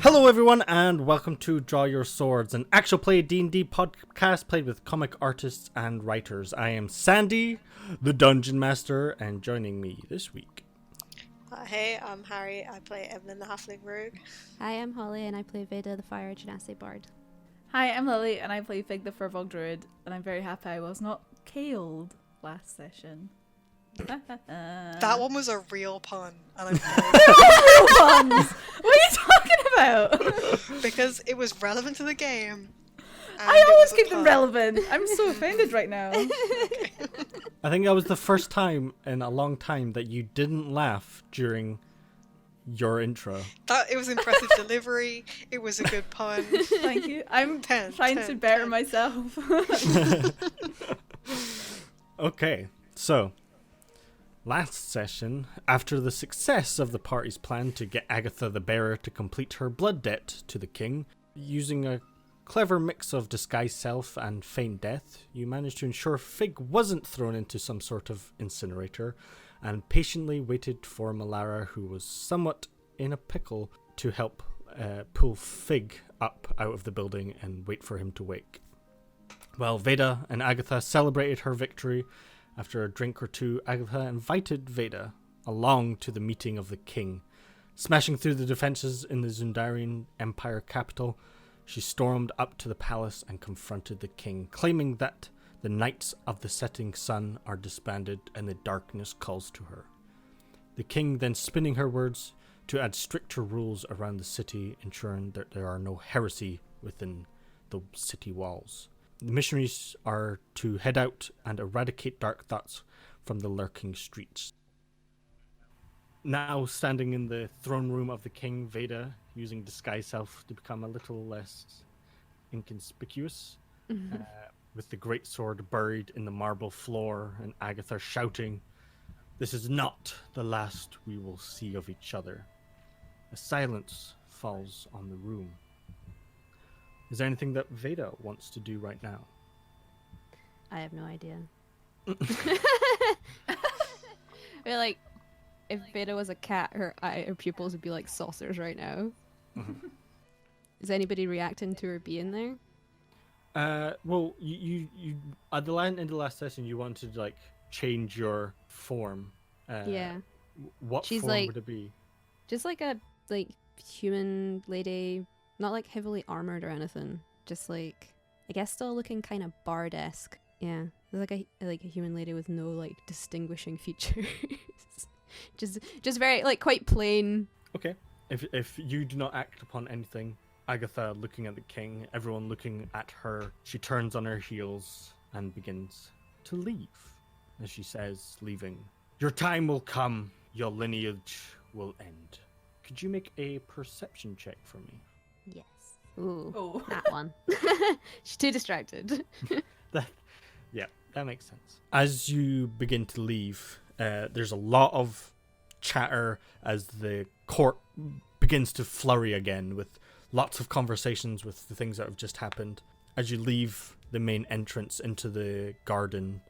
Hello everyone and welcome to Draw Your Swords, an actual play D&D podcast played with comic artists and writers. I am Sandy, the Dungeon Master, and joining me this week. Hey, I'm Harry. I play Evelyn the Halfling Rogue. Hi, I'm Holly and I play Veda the Fire Genasi Bard. Hi, I'm Lily and I play Fig the Furbolg Druid, and I'm very happy I was not killed last session. That one was a real pun, and I'm Real puns! What are you talking about? because it was relevant to the game. I always keep them relevant. I'm so offended right now. I think that was the first time in a long time that you didn't laugh during your intro. It was impressive delivery. It was a good pun. Thank you. I'm trying to better myself. Okay, so last session, after the success of the party's plan to get Agatha the Bearer to complete her blood debt to the king, using a clever mix of disguised self and feigned death, you managed to ensure Fig wasn't thrown into some sort of incinerator, and patiently waited for Malara, who was somewhat in a pickle, to help pull Fig up out of the building and wait for him to wake. While Veda and Agatha celebrated her victory, after a drink or two, Agatha invited Veda along to the meeting of the king. Smashing through the defenses in the Zundarian Empire capital, she stormed up to the palace and confronted the king, claiming that the Knights of the Setting Sun are disbanded and the darkness calls to her. The king then spinning her words to add stricter rules around the city, ensuring that there are no heresy within the city walls. The missionaries are to head out and eradicate dark thoughts from the lurking streets. Now standing in the throne room of the king, Veda, using disguise self to become a little less inconspicuous, with the great sword buried in the marble floor, and Agatha shouting, "This is not the last we will see of each other." A silence falls on the room. Is there anything that Veda wants to do right now? I have no idea. I feel like if Veda was a cat, her pupils would be like saucers right now. Mm-hmm. Is anybody reacting to her being there? Well, you at the end of the last session, you wanted to like change your form. Yeah. What She's form like- would it be? Just like a human lady, not like heavily armored or anything. Just like, I guess still looking kind of bard-esque. Yeah, like a human lady with no like distinguishing features. just very like quite plain. Okay. If you do not act upon anything, Agatha looking at the king, everyone looking at her, she turns on her heels and begins to leave. As she says, leaving, "Your time will come, your lineage will end." Could you make a perception check for me? Yes. Ooh, Oh. that one. She's too distracted. That makes sense. As you begin to leave, there's a lot of chatter as the court begins to flurry again, with lots of conversations with the things that have just happened. As you leave the main entrance into the garden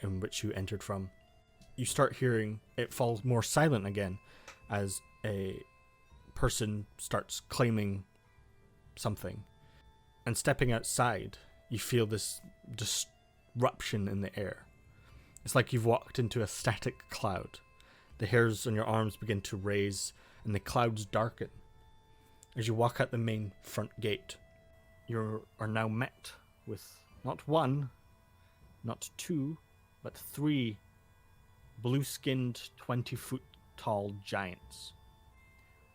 in which you entered from, you start hearing it fall more silent again as a person starts claiming something. And stepping outside, you feel this disruption in the air. It's like you've walked into a static cloud. The hairs on your arms begin to raise and the clouds darken. As you walk out the main front gate, you are now met with not one, not two, but three blue-skinned 20-foot tall giants,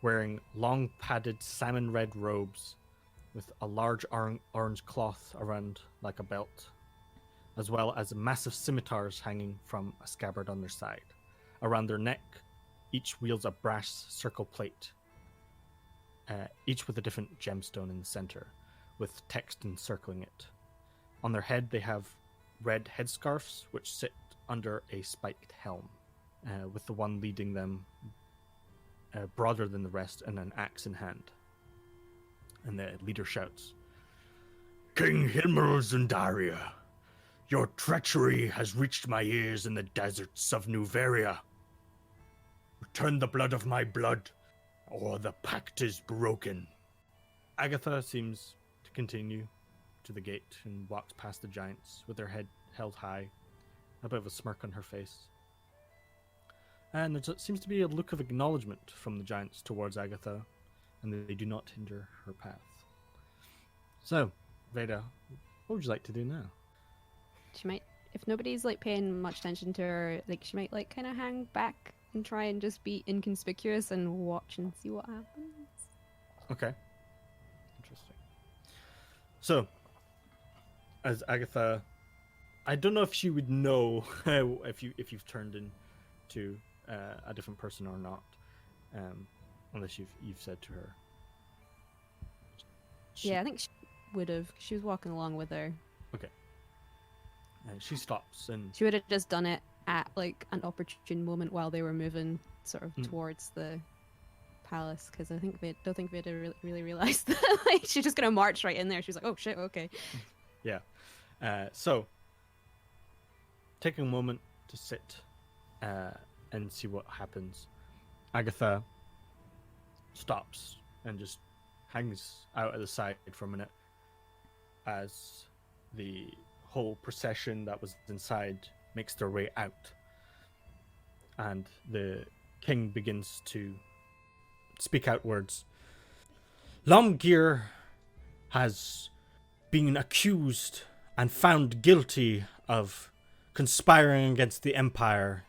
wearing long padded salmon red robes with a large orange cloth around like a belt, as well as massive scimitars hanging from a scabbard on their side. Around their neck, each wields a brass circle plate, each with a different gemstone in the center, with text encircling it. On their head, they have red headscarves, which sit under a spiked helm, with the one leading them broader than the rest and an axe in hand. And the leader shouts, "King Hilmer Zundaria, your treachery has reached my ears in the deserts of Nuveria. Return the blood of my blood, or the pact is broken." Agatha seems to continue to the gate and walks past the giants with her head held high, a bit of a smirk on her face. And there seems to be a look of acknowledgement from the giants towards Agatha, and they do not hinder her path. So, Veda, what would you like to do now? She might, if nobody's like paying much attention to her, like she might like kind of hang back and try and just be inconspicuous and watch and see what happens. Okay. Interesting. So, as Agatha, I don't know if she would know if you've turned into a different person or not, unless you've said to her. Yeah, I think she would have. She was walking along with her. Okay. And she stops and She would have just done it at like an opportune moment while they were moving sort of towards the palace, because I don't think Veda really realized that. Like she's just gonna march right in there. She's like, oh shit, okay. yeah. So, taking a moment to sit and see what happens, Agatha stops and just hangs out at the side for a minute as the whole procession that was inside makes their way out, and the king begins to speak out words. Lomgir has been accused and found guilty of conspiring against the Empire.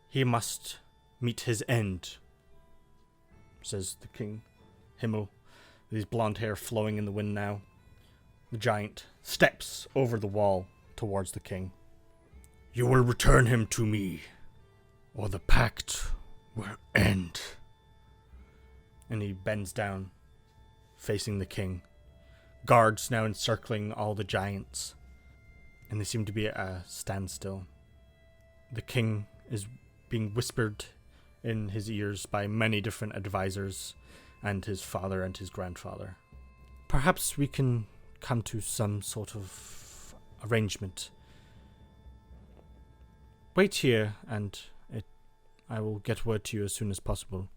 He must meet his end, says the king, Himmel, with his blonde hair flowing in the wind now. The giant steps over the wall towards the king. You will return him to me, or the pact will end. And he bends down, facing the king. Guards now encircling all the giants, and they seem to be at a standstill. The king is being whispered in his ears by many different advisors, and his father and his grandfather. Perhaps we can come to some sort of arrangement. Wait here, and I will get word to you as soon as possible.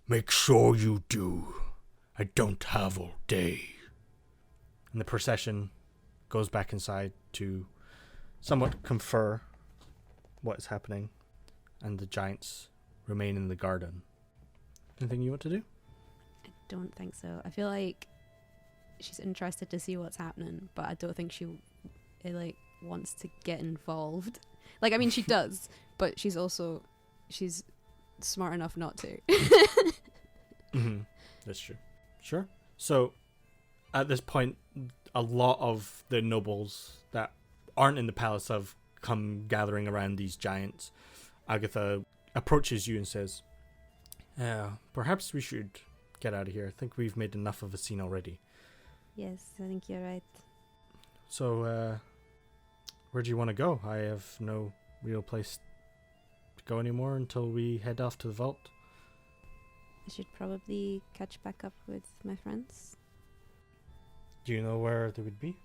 Make sure you do. I don't have all day. And the procession goes back inside to somewhat confer what is happening, and the giants remain in the garden. Anything you want to do? I don't think so. I feel like she's interested to see what's happening, but I don't think she wants to get involved. Like, I mean, she does, but she's smart enough not to. Mm-hmm. That's true. Sure. So, at this point, a lot of the nobles that aren't in the palace have come gathering around these giants. Agatha approaches you and says, perhaps we should get out of here. I think we've made enough of a scene already. Yes, I think you're right. So, where do you want to go? I have no real place to go anymore until we head off to the vault. I should probably catch back up with my friends. Do you know where they would be?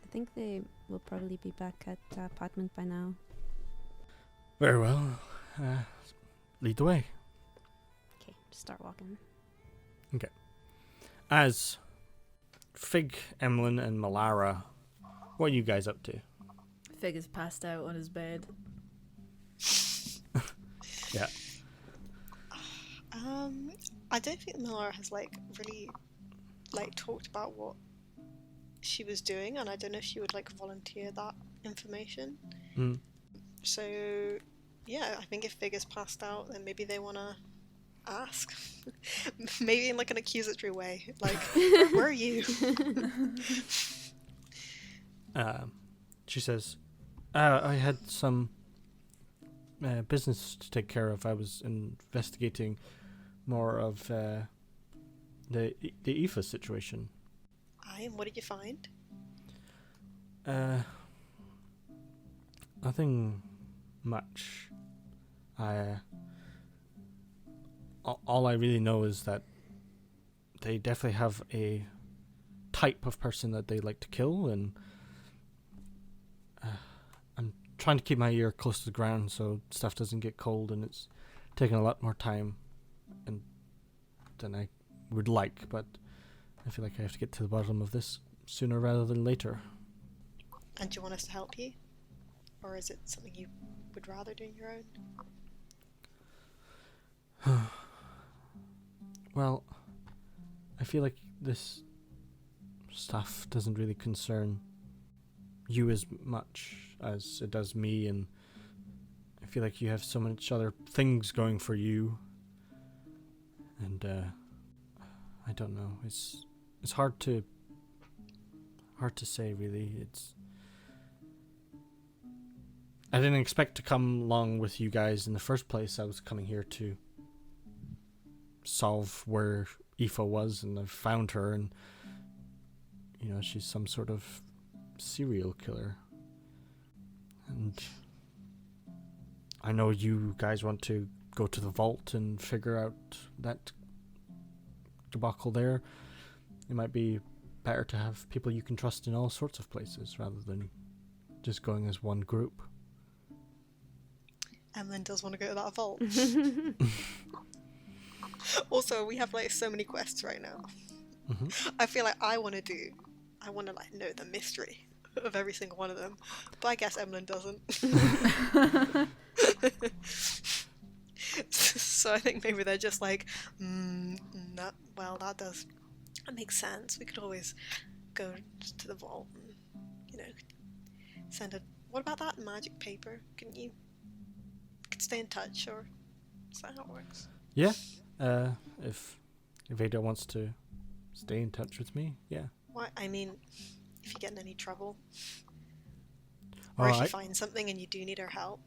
I think they will probably be back at the apartment by now. Very well. Lead the way. Okay, just start walking. Okay. As Fig, Emlyn, and Malara, what are you guys up to? Fig is passed out on his bed. Yeah. I don't think Malara has really talked about what she was doing, and I don't know if she would volunteer that information. So yeah, I think if Fig is passed out, then maybe they want to ask. Maybe in an accusatory way, where are you? She says, I had some business to take care of. I was investigating more of the Aoife situation. Aye, and what did you find? Nothing much. All I really know is that they definitely have a type of person that they like to kill, and I'm trying to keep my ear close to the ground so stuff doesn't get cold, and it's taking a lot more time than I would like, but I feel like I have to get to the bottom of this sooner rather than later. And do you want us to help you? Or is it something you would rather do on your own? Well, I feel like this stuff doesn't really concern you as much as it does me, and I feel like you have so much other things going for you, and I don't know. It's hard to say, really. I didn't expect to come along with you guys in the first place. I was coming here to solve where Aoife was, and I've found her, and she's some sort of serial killer. And I know you guys want to go to the vault and figure out that debacle there. It might be better to have people you can trust in all sorts of places rather than just going as one group. Emlyn does want to go to that vault. Also, we have like so many quests right now. Mm-hmm. I feel like I want to like know the mystery of every single one of them, but I guess Emlyn doesn't. So I think maybe they're just like, that makes sense. We could always go to the vault and, send a. What about that magic paper? Can you could stay in touch, or is that how it works? Yeah. If Ada wants to stay in touch with me, yeah. Why? I mean, if you get in any trouble, or if you find something and you do need our help,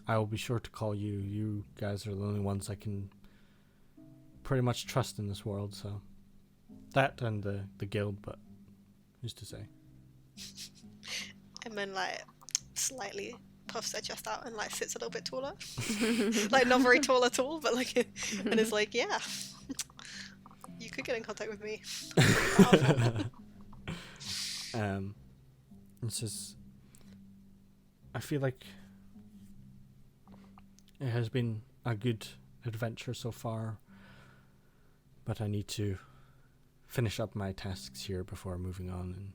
I will be sure to call you. You guys are the only ones I can pretty much trust in this world, so that and the guild, but who's to say? And then like slightly puffs their chest out and like sits a little bit taller. Like not very tall at all, but like and is like, yeah, you could get in contact with me. It's just, I feel like it has been a good adventure so far, but I need to finish up my tasks here before moving on. And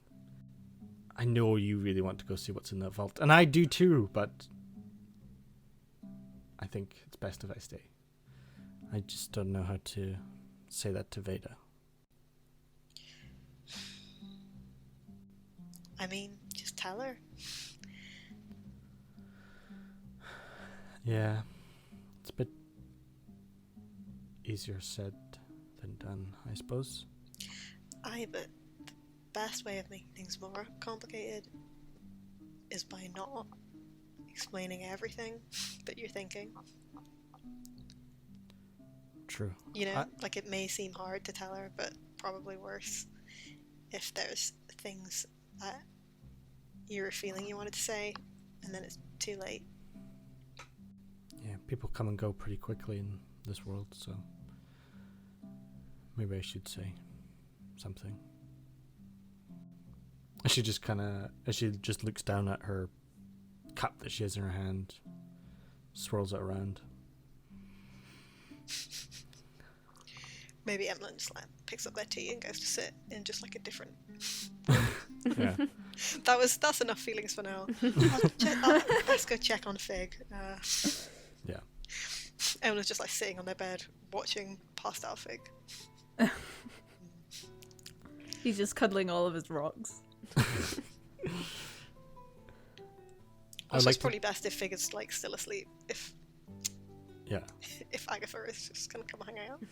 I know you really want to go see what's in that vault, and I do too, but I think it's best if I stay. I just don't know how to say that to Veda. I mean, just tell her. Yeah, it's a bit easier said than done, I suppose. But the best way of making things more complicated is by not explaining everything that you're thinking. True. Like it may seem hard to tell her, but probably worse if there's things that you're feeling you wanted to say and then it's too late. Yeah, people come and go pretty quickly in this world, so maybe I should say something. She just looks down at her cup that she has in her hand, swirls it around. Maybe Emlyn just like picks up their tea and goes to sit in just like a different. Yeah. That's enough feelings for now. Let's go check on Fig. Yeah. Emlyn's just like sitting on their bed watching passed out Fig. He's just cuddling all of his rocks. Also, it's probably best if Fig is like still asleep. If Agatha is just gonna come hang out.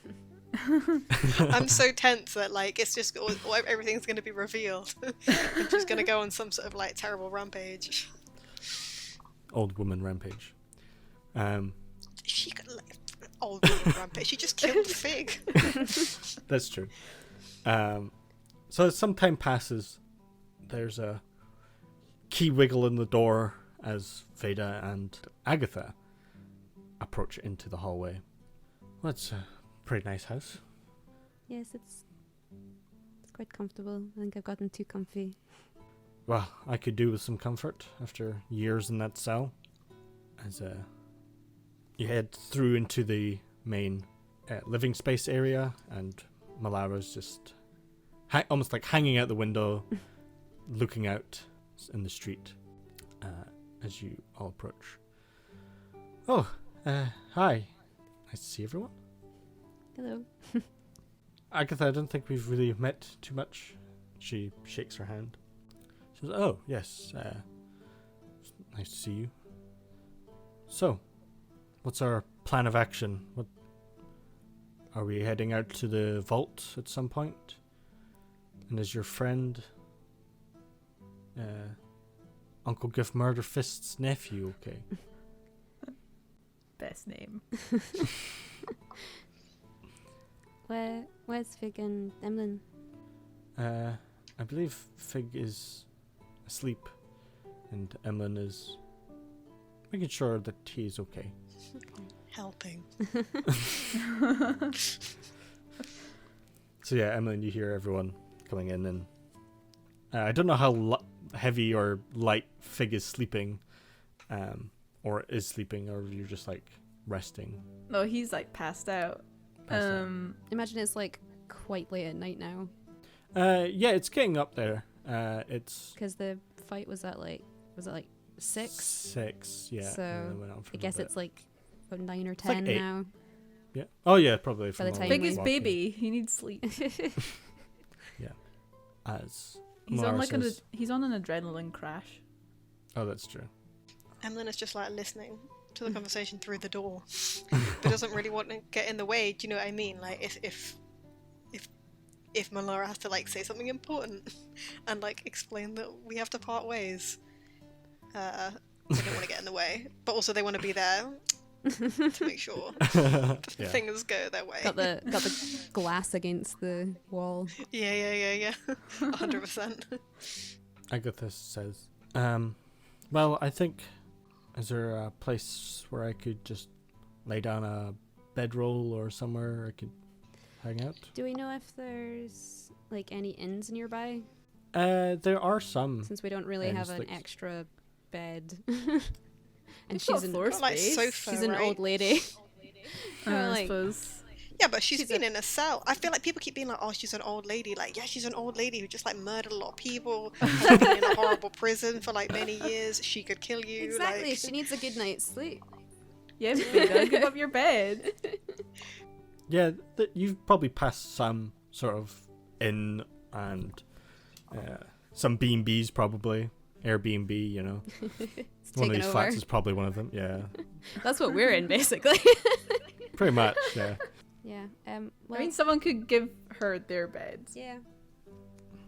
I'm so tense that like it's just everything's gonna be revealed. And she's gonna go on some sort of like terrible rampage. Old woman rampage. She could old woman rampage. She just killed Fig. That's true. So as some time passes, there's a key wiggle in the door as Veda and Agatha approach into the hallway. Well, it's a pretty nice house. Yes, it's quite comfortable. I think I've gotten too comfy. Well, I could do with some comfort after years in that cell. As you head through into the main living space area, and Malara's just almost like hanging out the window, looking out in the street as you all approach. Oh, hi. Nice to see everyone. Hello. Agatha, I don't think we've really met too much. She shakes her hand. She says, oh, yes, nice to see you. So, what's our plan of action? What are we heading out to the vault at some point? And is your friend, Uncle Giff Murderfist's nephew okay? Best name. Where's Fig and Emlyn? I believe Fig is asleep, and Emlyn is making sure that he is okay. Helping. So yeah, Emlyn, you hear everyone coming in, and I don't know how heavy or light Fig is sleeping, or is sleeping, or you're just like resting. No, he's like passed out. Imagine it's like quite late at night now. Yeah, it's getting up there. It's Because the fight was at like 6? 6, yeah. So, and then it went on for I a guess little it's like about 9 or like 10 8. now. bit. Yeah. Oh yeah, probably. By From the all time the Big is we- walking. baby. He needs sleep. As He's Mara on like says, he's on an adrenaline crash. oh, that's true. Emlyn is just like listening to the conversation through the door, but doesn't really want to get in the way. Do you know what I mean? Like if Malara has to like say something important and like explain that we have to part ways, they don't want to get in the way, but also they want to be there to make sure Yeah. things go their way. Got the glass against the wall. Yeah. 100%. Agatha says, well, I think, is there a place where I could just lay down a bedroll or somewhere I could hang out? Do we know if there's like any inns nearby? There are some. Since we don't really And have it's an like- extra bed. And We've she's got an floor Got, like, space. sofa, she's an right? old lady. I like- suppose. Yeah, but she's She's been in a cell. I feel like people keep being like, oh, she's an old lady. Like, yeah, she's an old lady who just like murdered a lot of people, has been in a horrible prison for like many years. She could kill you. Exactly. Like... She needs a good night's sleep. Yeah, but you gotta give up your bed. Yeah, you've probably passed some sort of inn and some B&Bs probably. Airbnb, you know. It's One of taken these over. flats is probably one of them, yeah. That's what we're in, basically. Pretty much, yeah. Yeah. Well, I mean, someone could give her their beds. yeah.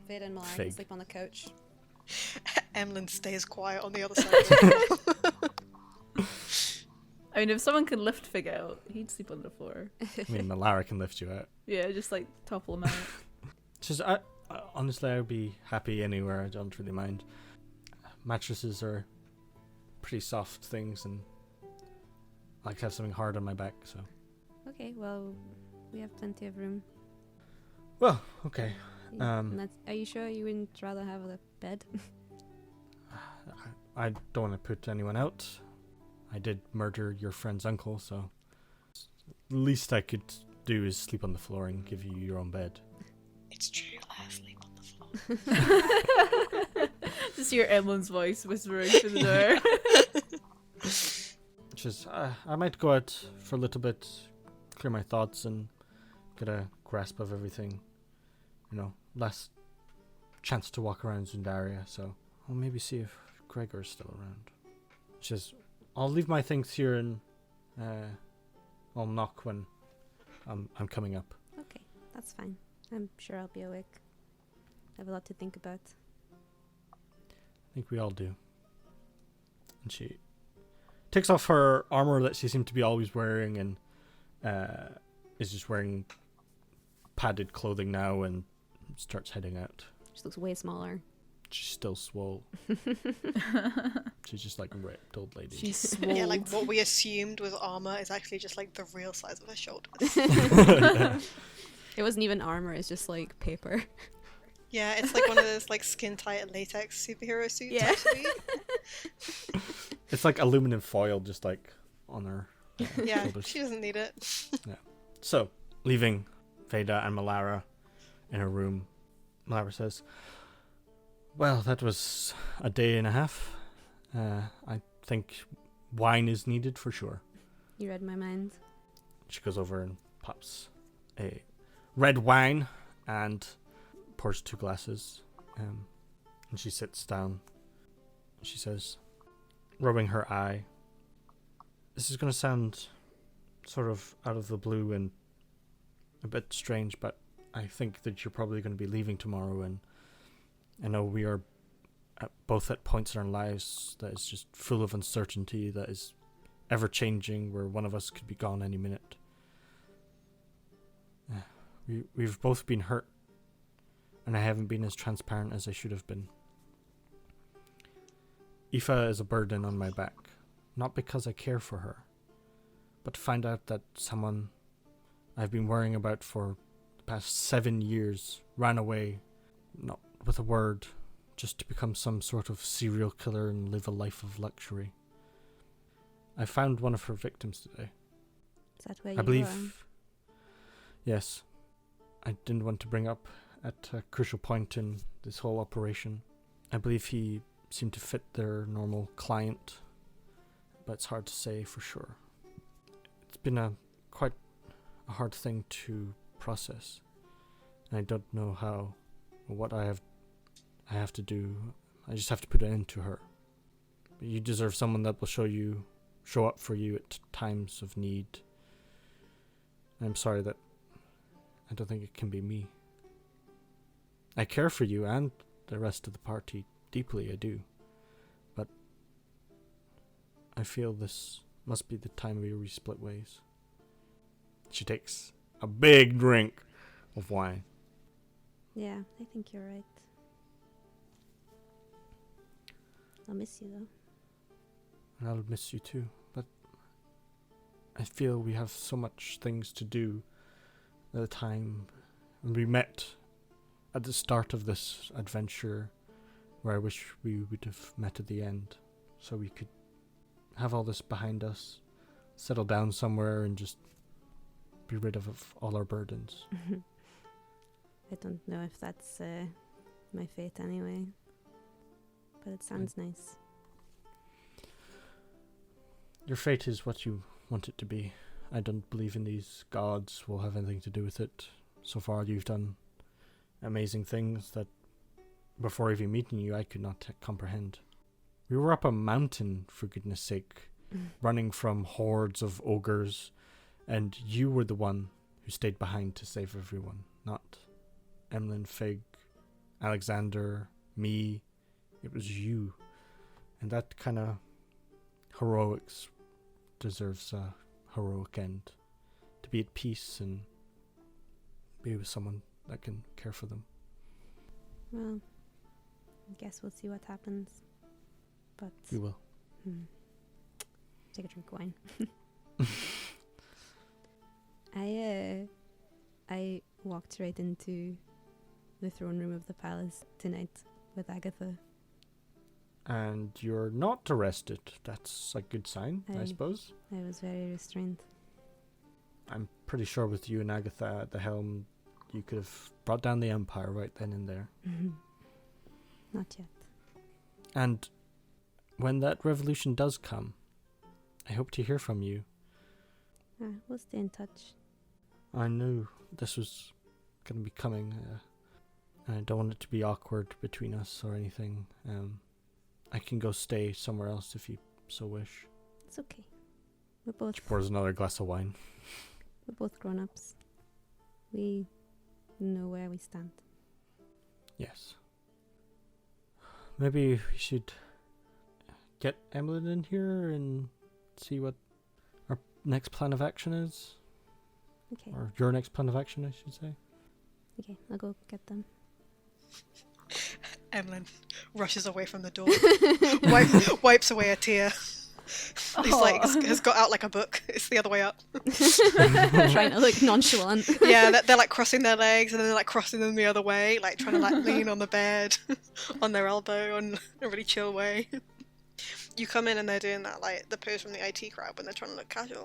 Fade and Malari can Fig. sleep on the couch. Emlyn stays quiet on the other side. I mean, if someone could lift Fig out, he'd sleep on the floor. I mean, Malara can lift you out. Yeah, just like topple him out. It's just, honestly, I would be happy anywhere. I don't really mind. Mattresses are pretty soft things, and I like to have something hard on my back, so. Okay, well, we have plenty of room. Well, okay. And are you sure you wouldn't rather have a bed? I don't want to put anyone out. I did murder your friend's uncle, so the least I could do is sleep on the floor and give you your own bed. It's true, I sleep on the floor. Just hear Emlyn's voice whispering through the door. Which is, I might go out for a little bit, clear my thoughts, and get a grasp of everything. You know, last chance to walk around Zundaria, so I'll maybe see if Gregor's still around. She says, I'll leave my things here and I'll knock when I'm coming up. Okay, that's fine. I'm sure I'll be awake. I have a lot to think about. I think we all do. And she takes off her armor that she seemed to be always wearing and is just wearing padded clothing now and starts heading out. She looks way smaller. She's still swole. She's just like ripped old lady. She's swole. Yeah, like what we assumed was armor is actually just like the real size of her shoulders. It wasn't even armor, it's just like paper. Yeah, it's like one of those like skin tight latex superhero suits. Yeah. Actually. It's like aluminum foil just like on her Yeah, shoulders. she doesn't need it. So, leaving Veda and Malara in a room, Malara says, well, that was a day and a half. I think wine is needed for sure. You read my mind. She goes over and pops a red wine and pours 2 glasses. And she sits down. She says, rubbing her eye, this is going to sound sort of out of the blue and a bit strange, but I think that you're probably going to be leaving tomorrow, and I know we are both at points in our lives that is just full of uncertainty, that is ever changing, where one of us could be gone any minute. We've both been hurt, and I haven't been as transparent as I should have been. Aoife is a burden on my back, not because I care for her, but to find out that someone I've been worrying about for the past 7 years ran away, not with a word, just to become some sort of serial killer and live a life of luxury. I found one of her victims today. Is that where I you believe. Yes. I didn't want to bring up at a crucial point in this whole operation. I believe he seemed to fit their normal client, but it's hard to say for sure. It's been quite a hard thing to process. I don't know how or what I have to do. I just have to put an end to her. But you deserve someone that will show up for you at times of need. I'm sorry that I don't think it can be me. I care for you and the rest of the party deeply, I do. But I feel this must be the time where we split ways. She takes a big drink of wine. Yeah, I think you're right. I'll miss you though. And I'll miss you too, but I feel we have so much things to do at the time when we met at the start of this adventure, where I wish we would have met at the end, so we could have all this behind us, settle down somewhere and just be rid of all our burdens. I don't know if that's my fate anyway, but it sounds nice. Your fate is what you want it to be. I don't believe in these gods will have anything to do with it. So far you've done amazing things that before even meeting you I could not comprehend. We were up a mountain, for goodness sake, running from hordes of ogres, and you were the one who stayed behind to save everyone, not Emlyn, Fig, Alexander, me. It was you. And that kind of heroics deserves a heroic end. To be at peace and be with someone that can care for them. Well, I guess we'll see what happens. But We will. Take a drink of wine. I walked right into the throne room of the palace tonight with Agatha. And you're not arrested. That's a good sign, I suppose. I was very restrained. I'm pretty sure with you and Agatha at the helm, you could have brought down the Empire right then and there. Not yet. And when that revolution does come, I hope to hear from you. We'll stay in touch. I knew this was going to be coming. I don't want it to be awkward between us or anything. I can go stay somewhere else if you so wish. It's okay. We're both. She pours another glass of wine. We're both grown-ups. We know where we stand. Yes. Maybe we should get Emlyn in here and see what our next plan of action is. Okay. Or your next plan of action, I should say. Okay, I'll go get them. Emlyn rushes away from the door, wipes away a tear. He's like has got out like a book. It's the other way up. Trying to look nonchalant. Yeah, they're like crossing their legs and then they're like crossing them the other way, like trying to like lean on the bed, on their elbow, on a really chill way. You come in and they're doing that like the pose from the IT crowd when they're trying to look casual.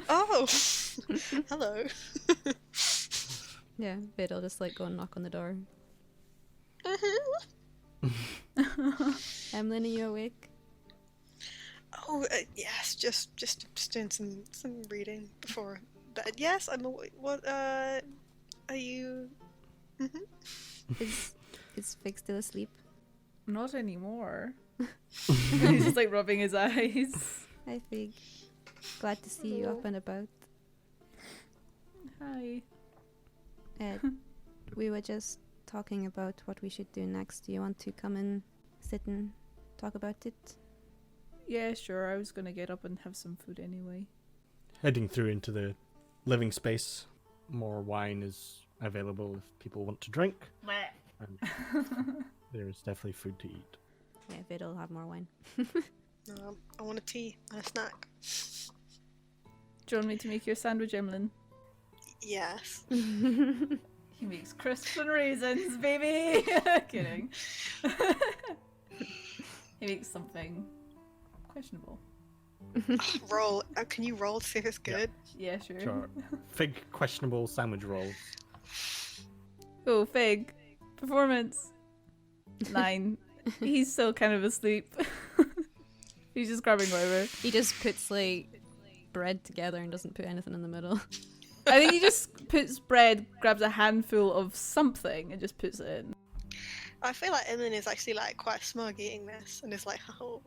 Oh, hello. Yeah, Vid'll just like go and knock on the door. Emlyn, are you awake? Oh, yes. Just doing some reading before bed. Yes, I'm awake. What? Are you? Is Fig still asleep? Not anymore. He's just like rubbing his eyes. Hi, Fig. Glad to see you up and about. Hi. We were just talking about what we should do next. Do you want to come and sit and talk about it? Yeah, sure. I was gonna get up and have some food anyway. Heading through into the living space. More wine is available if people want to drink. And there's definitely food to eat. Yeah, Vid'll have more wine. I want a tea and a snack. Do you want me to make your sandwich, Emlyn? Yes. He makes crisps and raisins, baby! Kidding. He makes something questionable. Roll. Can you roll to see if it's good? Yeah, sure. Sure. Fig questionable sandwich rolls. Oh, Fig. Performance. 9. He's still kind of asleep. He's just grabbing whatever. He just puts like bread together and doesn't put anything in the middle. I think he just puts bread, grabs a handful of something, and just puts it in. I feel like Emlyn is actually like quite smug eating this, and is like, oh,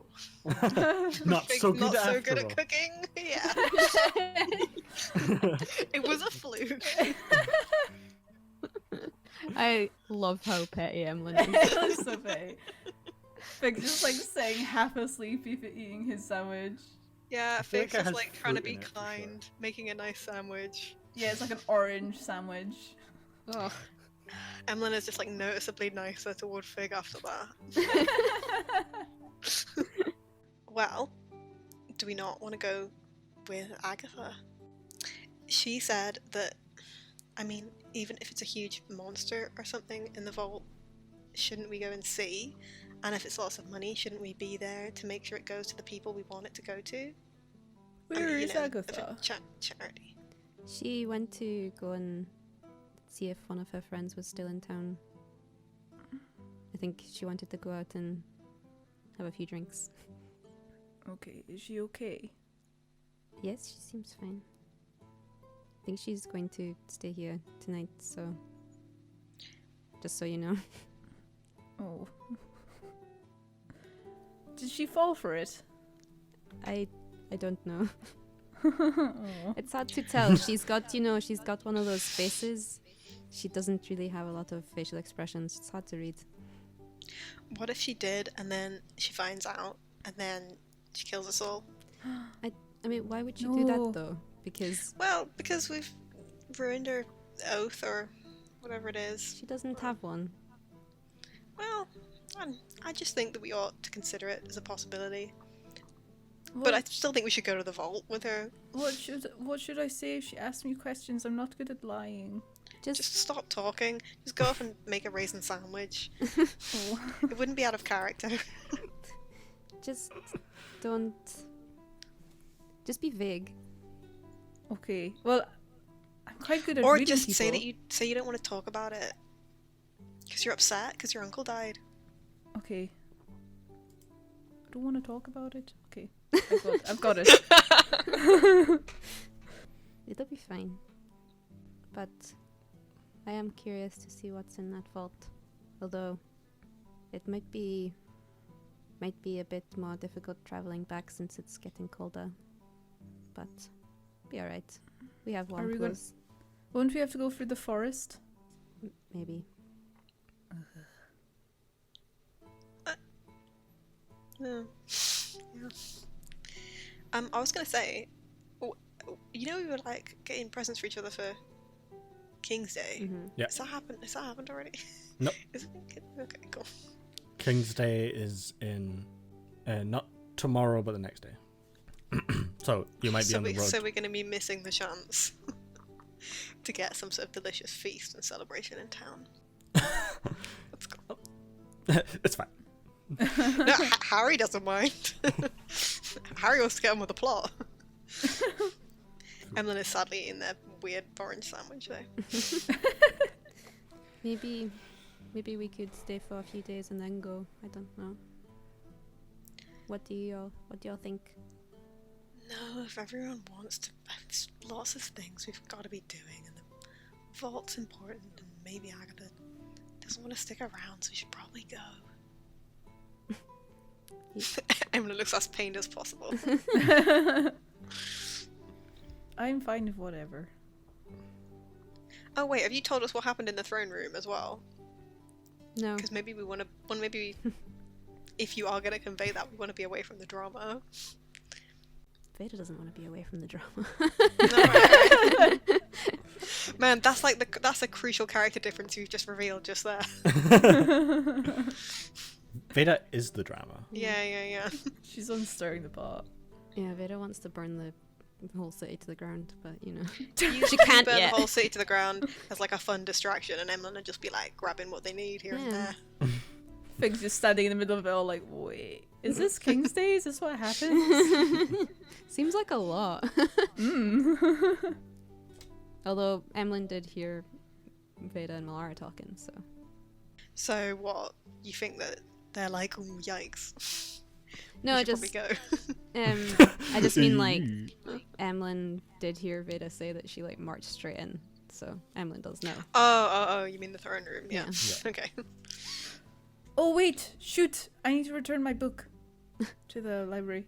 Not so good not so after good all. at cooking. Yeah. It was a fluke. I love how petty Emlyn is. It looks so funny. Fig's just like sitting half asleep eating his sandwich. Yeah, feel Fig's like it just has like trying to fruit be in it, for kind, making a nice sandwich. Yeah, it's like an orange sandwich. Oh. Emlyn is just like noticeably nicer toward Fig after that. Well, do we not want to go with Agatha? She said that, I mean, even if it's a huge monster or something in the vault, shouldn't we go and see? And if it's lots of money, shouldn't we be there to make sure it goes to the people we want it to go to? Where is if Agatha? it's charity. She went to go and see if one of her friends was still in town. I think she wanted to go out and have a few drinks. Okay, is she okay? Yes, she seems fine. I think she's going to stay here tonight, so just so you know. Oh. Did she fall for it? I don't know. Oh. It's hard to tell. She's got one of those faces. She doesn't really have a lot of facial expressions. It's hard to read. What if she did, and then she finds out, and then she kills us all? I mean, why would she do No. that though? Because Well, because we've ruined her oath or whatever it is. she doesn't have one. Well, I just think that we ought to consider it as a possibility. What, But I still think we should go to the vault with her. what should I say if she asks me questions? I'm not good at lying. Just stop talking. Just go off and make a raisin sandwich. Oh. It wouldn't be out of character. just don't. Just be vague. Okay. Well, I'm quite good at Or reading just people. say you don't want to talk about it. Because you're upset because your uncle died. Okay. I don't want to talk about it. Okay. I've got it. It'll be fine. But I am curious to see what's in that vault. Although it might be a bit more difficult traveling back since it's getting colder. But be alright. We have Are warm we gonna- clothes. Won't we have to go through the forest? Maybe. Yeah. I was gonna say, you know, we were like getting presents for each other for King's Day. Mhm. Yeah. Has that happened already? Nope. Is it? Okay, cool. King's Day is in not tomorrow, but the next day. So you might be on the road. So we're gonna be missing the chance to get some sort of delicious feast and celebration in town. Let's go. It's fine. No, Harry doesn't mind. Harry wants to get on with the plot. Emlyn is sadly eating their weird orange sandwich though. Maybe we could stay for a few days and then go. I don't know. What do y'all think? No, if everyone wants to, there's lots of things we've got to be doing, and the vault's important, and maybe Agatha doesn't want to stick around, so we should probably go. Emily looks as pained as possible. I'm fine with whatever. Oh wait, have you told us what happened in the throne room as well? No. Because maybe we want to. Well, maybe if you are going to convey that, we want to be away from the drama. Vader doesn't want to be away from the drama. No, right. Man, that's a crucial character difference you've just revealed just there. Veda is the drama. Yeah. She's on stirring the pot. Yeah, Vader wants to burn the whole city to the ground, but you know. She can't burn yet. the whole city to the ground as like a fun distraction, and Emlyn would just be like grabbing what they need here and Yeah. there. Fig's just standing in the middle of it all like, wait, is this King's Day? Is this what happens? Seems like a lot. Mm. Although Emlyn did hear Veda and Malara talking, so. So what? You think that they're like, ooh, yikes. No, We I should just probably go. I just mean like Emlyn did hear Veda say that she like marched straight in, so Emlyn does know. Oh, you mean the throne room? Yeah. Yeah. Okay. Oh wait, shoot! I need to return my book to the library.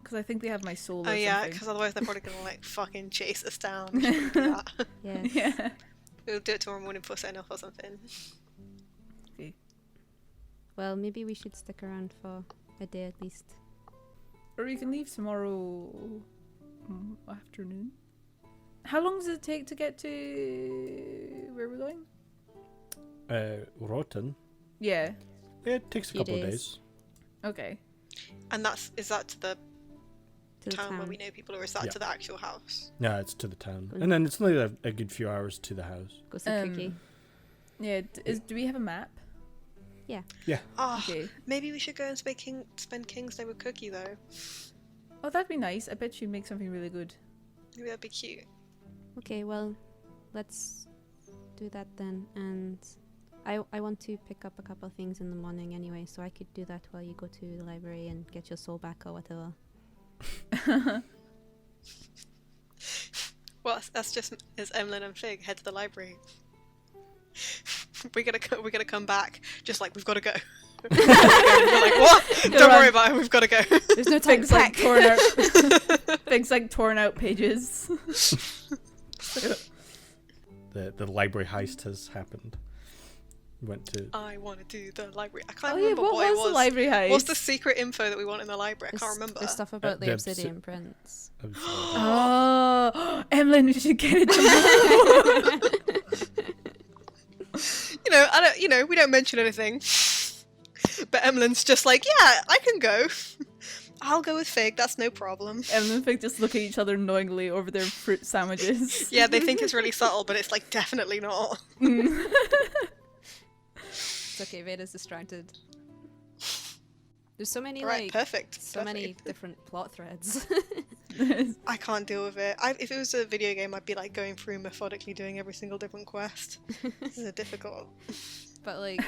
Because I think they have my soul or Oh yeah, something. because otherwise they're probably gonna like fucking chase us down. We shouldn't do that. Yeah. Yeah. We'll do it tomorrow morning for setting off or something. Okay. Well, maybe we should stick around for a day at least. Or we can leave tomorrow afternoon. How long does it take to get to where we're going? Rotten. Yeah. It takes a Few couple of days. days. Okay. And is that to the To the town where town. we know people, or is that Yeah. to the actual house? Yeah, it's to the town. Mm. And then it's only a good few hours to the house. Go see Cookie. Yeah. Do we have a map? Oh, Okay. maybe we should go and spend King's Day with Cookie though. Oh, that'd be nice. I bet she'd make something really good. Maybe that'd be cute. Okay, well, let's do that then. And I want to pick up a couple of things in the morning anyway, so I could do that while you go to the library and get your soul back or whatever. Well, that's just as Emlyn and Fig head to the library. We're gonna come back just like we've got to go. We're like, what? Don't worry about it. We've got to go. There's no time to Things like pack. torn out. Things like torn out pages. The library heist has happened. Went to I want to do the library. I can't Oh yeah, remember what what it was the library heist? What's the secret info that we want in the library? I can't There's- remember. There's stuff about the the Obsidian Prince. Oh, Emlyn, we should get it tomorrow. We don't mention anything. But Emlyn's just like, yeah, I can go. I'll go with Fig, that's no problem. Emlyn and Fig just look at each other knowingly over their fruit sandwiches. Yeah, they think it's really subtle, but it's like definitely not. It's okay, Veda's distracted. There's so many Right, perfect. so many perfect. different plot threads. I can't deal with it. If it was a video game, I'd be like going through methodically doing every single different quest. This is difficult. But like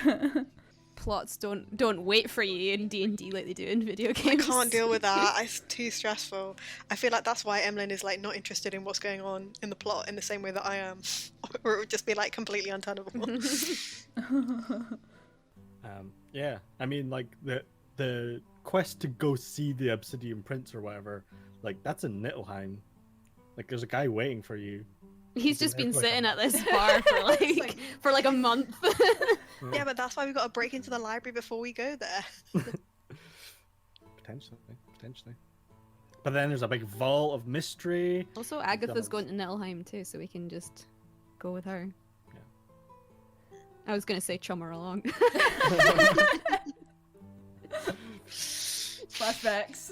plots don't wait for you in D&D like they do in video I games. can't deal with that. It's too stressful. I feel like that's why Emlyn is like not interested in what's going on in the plot in the same way that I am, or it would just be like completely untenable. Yeah, I mean, like the quest to go see the Obsidian Prince or whatever, like that's in Niflheim. Like there's a guy waiting for you. He's just been Like sitting at this bar for like a month. Yeah, but that's why we've got to break into the library before we go there. Potentially. But then there's a big vault of mystery. Also, Agatha's going to Niflheim too, so we can just go with her. Yeah. I was gonna say chum her along. Flashbacks.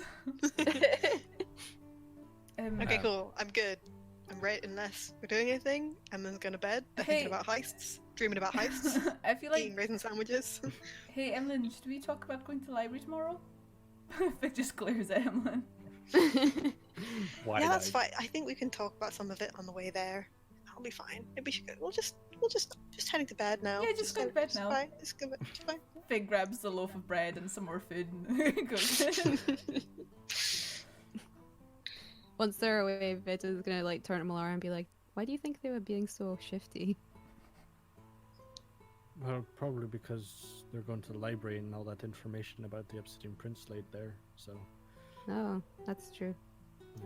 Okay, cool. I'm good. I'm ready unless we're doing anything. Emlyn's going to bed. They're Hey. thinking about heists. Dreaming about heists. I feel Eating like, raisin sandwiches. hey Emlyn, should we talk about going to the library tomorrow? Fig just glares at Emlyn. Wide Yeah, that's eyed. fine. I think we can talk about some of it on the way there. That'll be fine. Maybe we should go. We'll just heading to bed now. Yeah, just go to bed it's now. Fine. It's good. It's fine. Fig grabs the loaf of bread and some more food and goes. Once they're away, Vita's gonna like turn to Malara and be like, "Why do you think they were being so shifty?" Well, probably because they're going to the library and all that information about the Obsidian Prince laid there. So, Oh, that's true. yeah.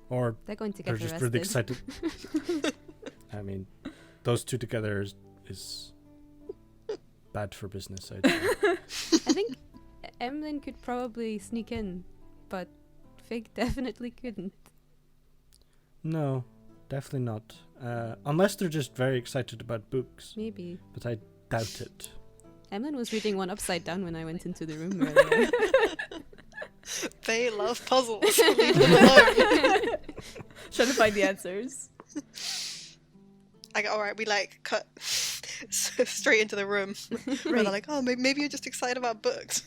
Or They're going to they're get just arrested. really excited. I mean, those two together is bad for business. I'd say. I think Emlyn could probably sneak in, but Fig definitely couldn't. No, definitely not. Unless they're just very excited about books, Maybe. but I doubt it. Emlyn was reading one upside down when I went into the room earlier. They love puzzles. Leave them alone. Trying to find the answers. All right. We like cut straight into the room. Where they're Right. like, oh, maybe you're just excited about books.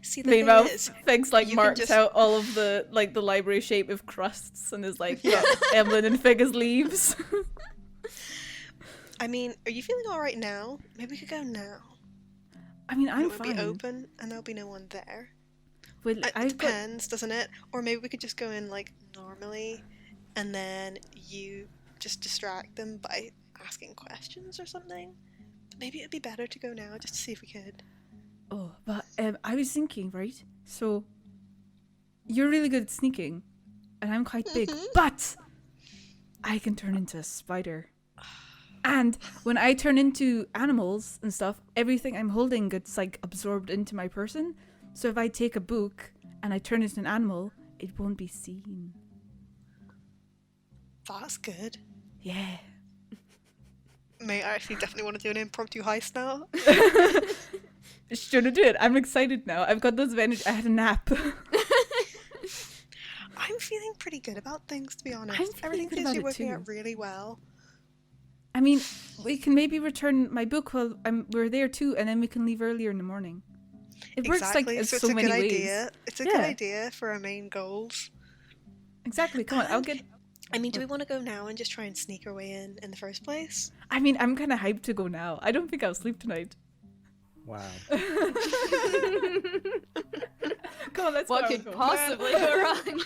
See, the Meanwhile, thing is, Fig's like you can marked just- out all of the library shape with crusts and is like, Yeah. Emlyn and Fig as leaves. I mean, are you feeling all right now? Maybe we could go now. I mean, It I'm won't be fine. open, and there'll be no one there. Well, It I've got depends, doesn't it? Or maybe we could just go in like normally, and then you just distract them by asking questions or something. Maybe it'd be better to go now just to see if we could. Oh, but I was thinking, right? So, you're really good at sneaking, and I'm quite big, Mhm. but I can turn into a spider. And when I turn into animals and stuff, everything I'm holding gets like absorbed into my person. So if I take a book and I turn it into an animal, it won't be seen. That's good. Yeah. Mate, I actually definitely want to do an impromptu heist now. Should I do it? I'm excited now. I've got those energy. I had a nap. I'm feeling pretty good about things, to be honest. I'm feeling Everything good seems about to be it working too. out really well. I mean, we can maybe return my book while we're there too, and then we can leave earlier in the morning. It works like Exactly, in so so it's a many good ways. idea. It's a good Yeah. idea for our main goals. Exactly. Come on, I'll get. I mean, do we want to go now and just try and sneak our way in the first place? I mean, I'm kind of hyped to go now. I don't think I'll sleep tonight. Wow. Come on, let's What go. could possibly go wrong?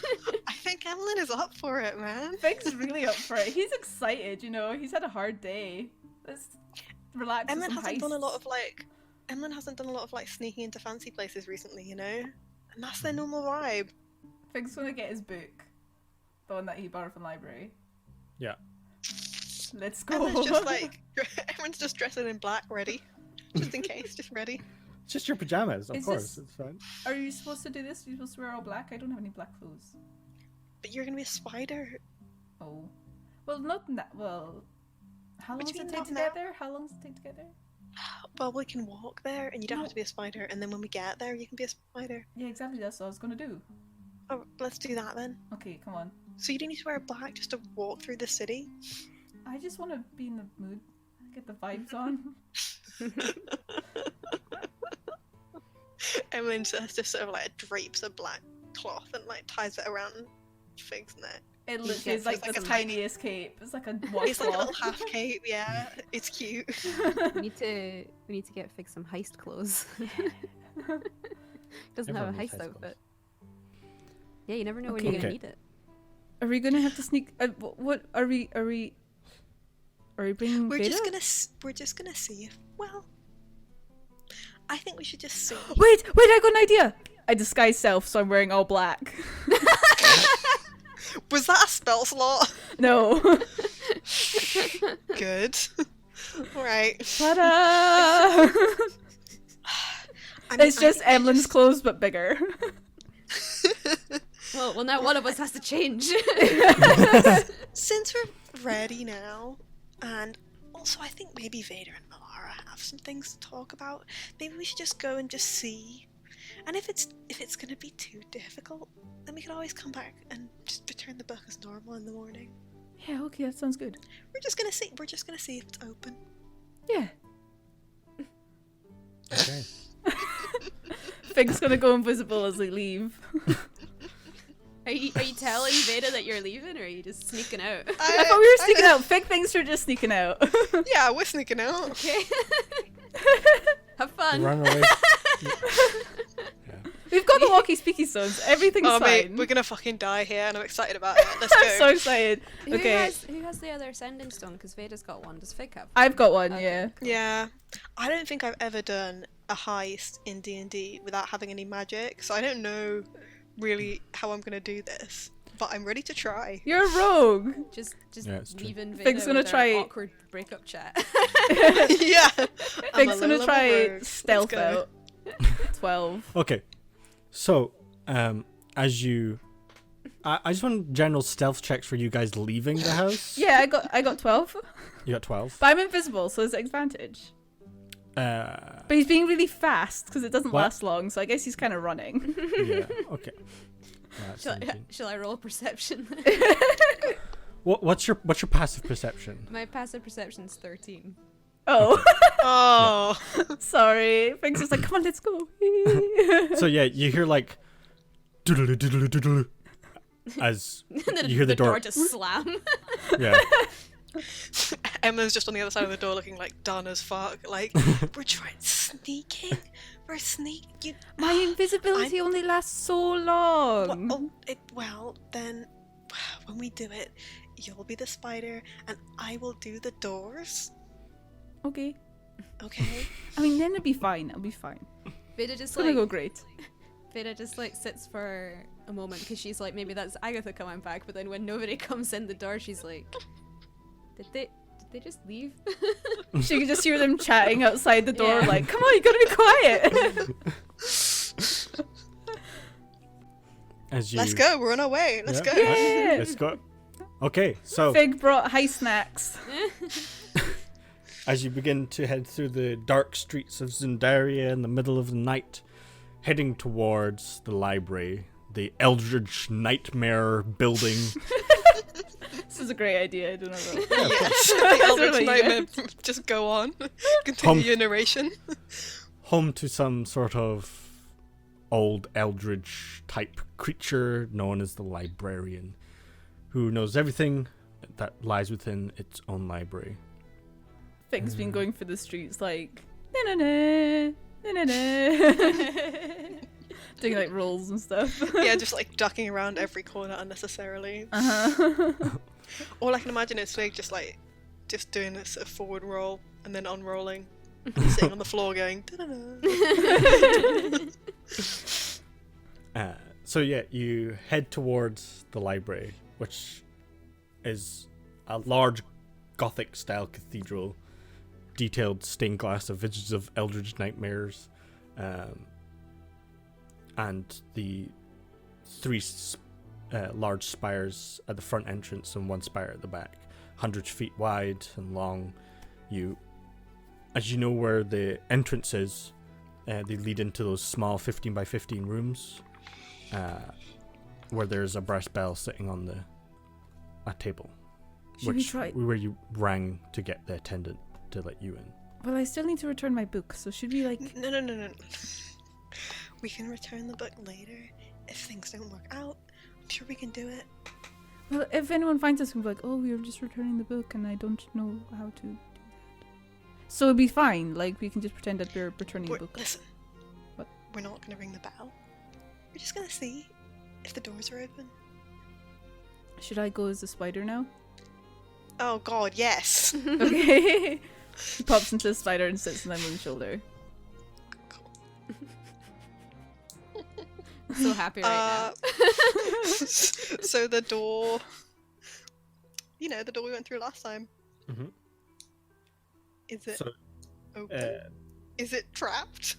I think Emlyn is up for it, man. Fink's really up for it. He's excited, you know. He's had a hard day. Let's relax. with Emlyn some hasn't done a lot heists. of like. Emlyn hasn't done a lot of like sneaking into fancy places recently, you know, and that's their normal vibe. Fink's gonna get his book, the one that he borrowed from the library. Yeah. Let's go. Emlyn's just like everyone's just dressing in black, ready, just in case, just ready. It's just your pajamas, of Is course. this- It's fine. Are you supposed to do this? Are you supposed to wear all black? I don't have any black clothes. But you're gonna be a spider. Oh. Well, not that. Well. How long What does do you it mean take not to now? get there? How long does it take to get there? Well, we can walk there, and you don't No. have to be a spider. And then when we get there, you can be a spider. Yeah, exactly. That's what I was gonna do. Oh, let's do that then. Okay, come on. So you don't need to wear black just to walk through the city. I just want to be in the mood, get the vibes on. Emlyn just sort of like drapes a black cloth and like ties it around Fig's neck. It You literally get is like like the a tiniest cape. It's like a It's like a little washcloth. half cape, yeah. It's cute. we need to get Fig some heist clothes. Doesn't have Everyone a needs heist heist outfit. Yeah, you never know when you're Okay. gonna need it. Are we gonna have to sneak? What are we? Are we bringing? We're Veda? just gonna see if, well, I think we should just see. Wait! I got an idea. I disguise self, so I'm wearing all black. Was that a spell slot? No. Good. Alright. Ta-da! I mean, It's I just think we Emlyn's just- clothes, but bigger. Well, now one of us has to change. Since we're ready now, and also I think maybe Vader and Melara have some things to talk about, maybe we should just go and just see. And if it's gonna be too difficult, then we can always come back and just return the book as normal in the morning. Yeah, okay, that sounds good. We're just gonna see. We're just gonna see if it's open. Yeah. Okay. Fig's gonna go invisible as they leave. Are you telling Veda that you're leaving, or are you just sneaking out? I thought we were sneaking out. Fig thinks we're just sneaking out. Yeah, we're sneaking out. Okay. Have fun. Run away. We've got the walkie-speaky stones. Everything's Oh, fine. mate, we're gonna fucking die here, and I'm excited about it. Let's go. I'm so excited. Who Okay, has the other sending stone? Because Veda's got one. Does Fig have? I've got one. Okay. Yeah. Yeah, I don't think I've ever done a heist in D&D without having any magic, so I don't know really how I'm gonna do this. But I'm ready to try. You're a rogue. Just Yeah, it's true. leaving Veda Fig's gonna with try- our awkward breakup chat. Yeah. I'm Fig's a gonna low-level try rogue. Let's stealth go. out. 12. Okay, so as you, I just want general stealth checks for you guys leaving the house. Yeah, I got 12. You got 12. But I'm invisible, so it's an advantage. But he's being really fast because it doesn't What? last long, so I guess he's kind of running. Yeah. Okay. That's shall, 17. shall I roll perception? What's your passive perception? My passive perception's 13. Oh, Oh. sorry. Fig's just like, come on, let's go. So yeah, you hear like doodle doodle doodle as you hear the door. just slam. Yeah. Emma's just on the other side of the door looking like done as fuck. Like, we're trying sneaking. We're sneaking. My invisibility only lasts so long. Well, then, when we do it, you'll be the spider and I will do the doors. Okay. Okay? I mean, then it'll be fine. It'll be fine. Veda It's just gonna go great. Veda just like sits for a moment because she's like, maybe that's Agatha coming back. But then when nobody comes in the door, she's like, did they just leave? She can just hear them chatting outside the door, Yeah. like, come on, you gotta be quiet. As you. Let's go. We're on our way. Let's Yeah. go. Yeah. Let's go. Okay, so Fig brought high snacks. as you begin to head through the dark streets of Zundaria in the middle of the night, heading towards the library, the Eldritch Nightmare building. This is a great idea. I don't know about Yes. The That's Eldritch what you Nightmare. Just go on. Continue your narration. Home to some sort of old eldritch type creature known as the librarian, who knows everything that lies within its own library. Fig's been going for the streets like na na na na na na, doing like rolls and stuff. Yeah, just like ducking around every corner unnecessarily. Uh-huh. All I can imagine is Swig just doing this sort of forward roll and then unrolling, sitting on the floor going. So yeah, you head towards the library, which is a large Gothic-style cathedral, detailed stained glass of visions of eldritch nightmares, and the three large spires at the front entrance and one spire at the back, 100 feet wide and long. As you know where the entrance is, they lead into those small 15 by 15 rooms, where there's a brass bell sitting on a table, Should we try? where you rang to get the attendant to let you in. Well, I still need to return my book, so should we like? No. We can return the book later if things don't work out. I'm sure we can do it. Well, if anyone finds us, we'll be like, oh, we were just returning the book, and I don't know how to do that. So it'll be fine. Like we can just pretend that we're returning the book. Listen. What? We're not gonna ring the bell. We're just gonna see if the doors are open. Should I go as the spider now? Oh God, yes. Okay. He pops into the spider and sits on his shoulder. I'm so happy right So the door, the door we went through last time. Mm-hmm. Is it So, open? Is it trapped?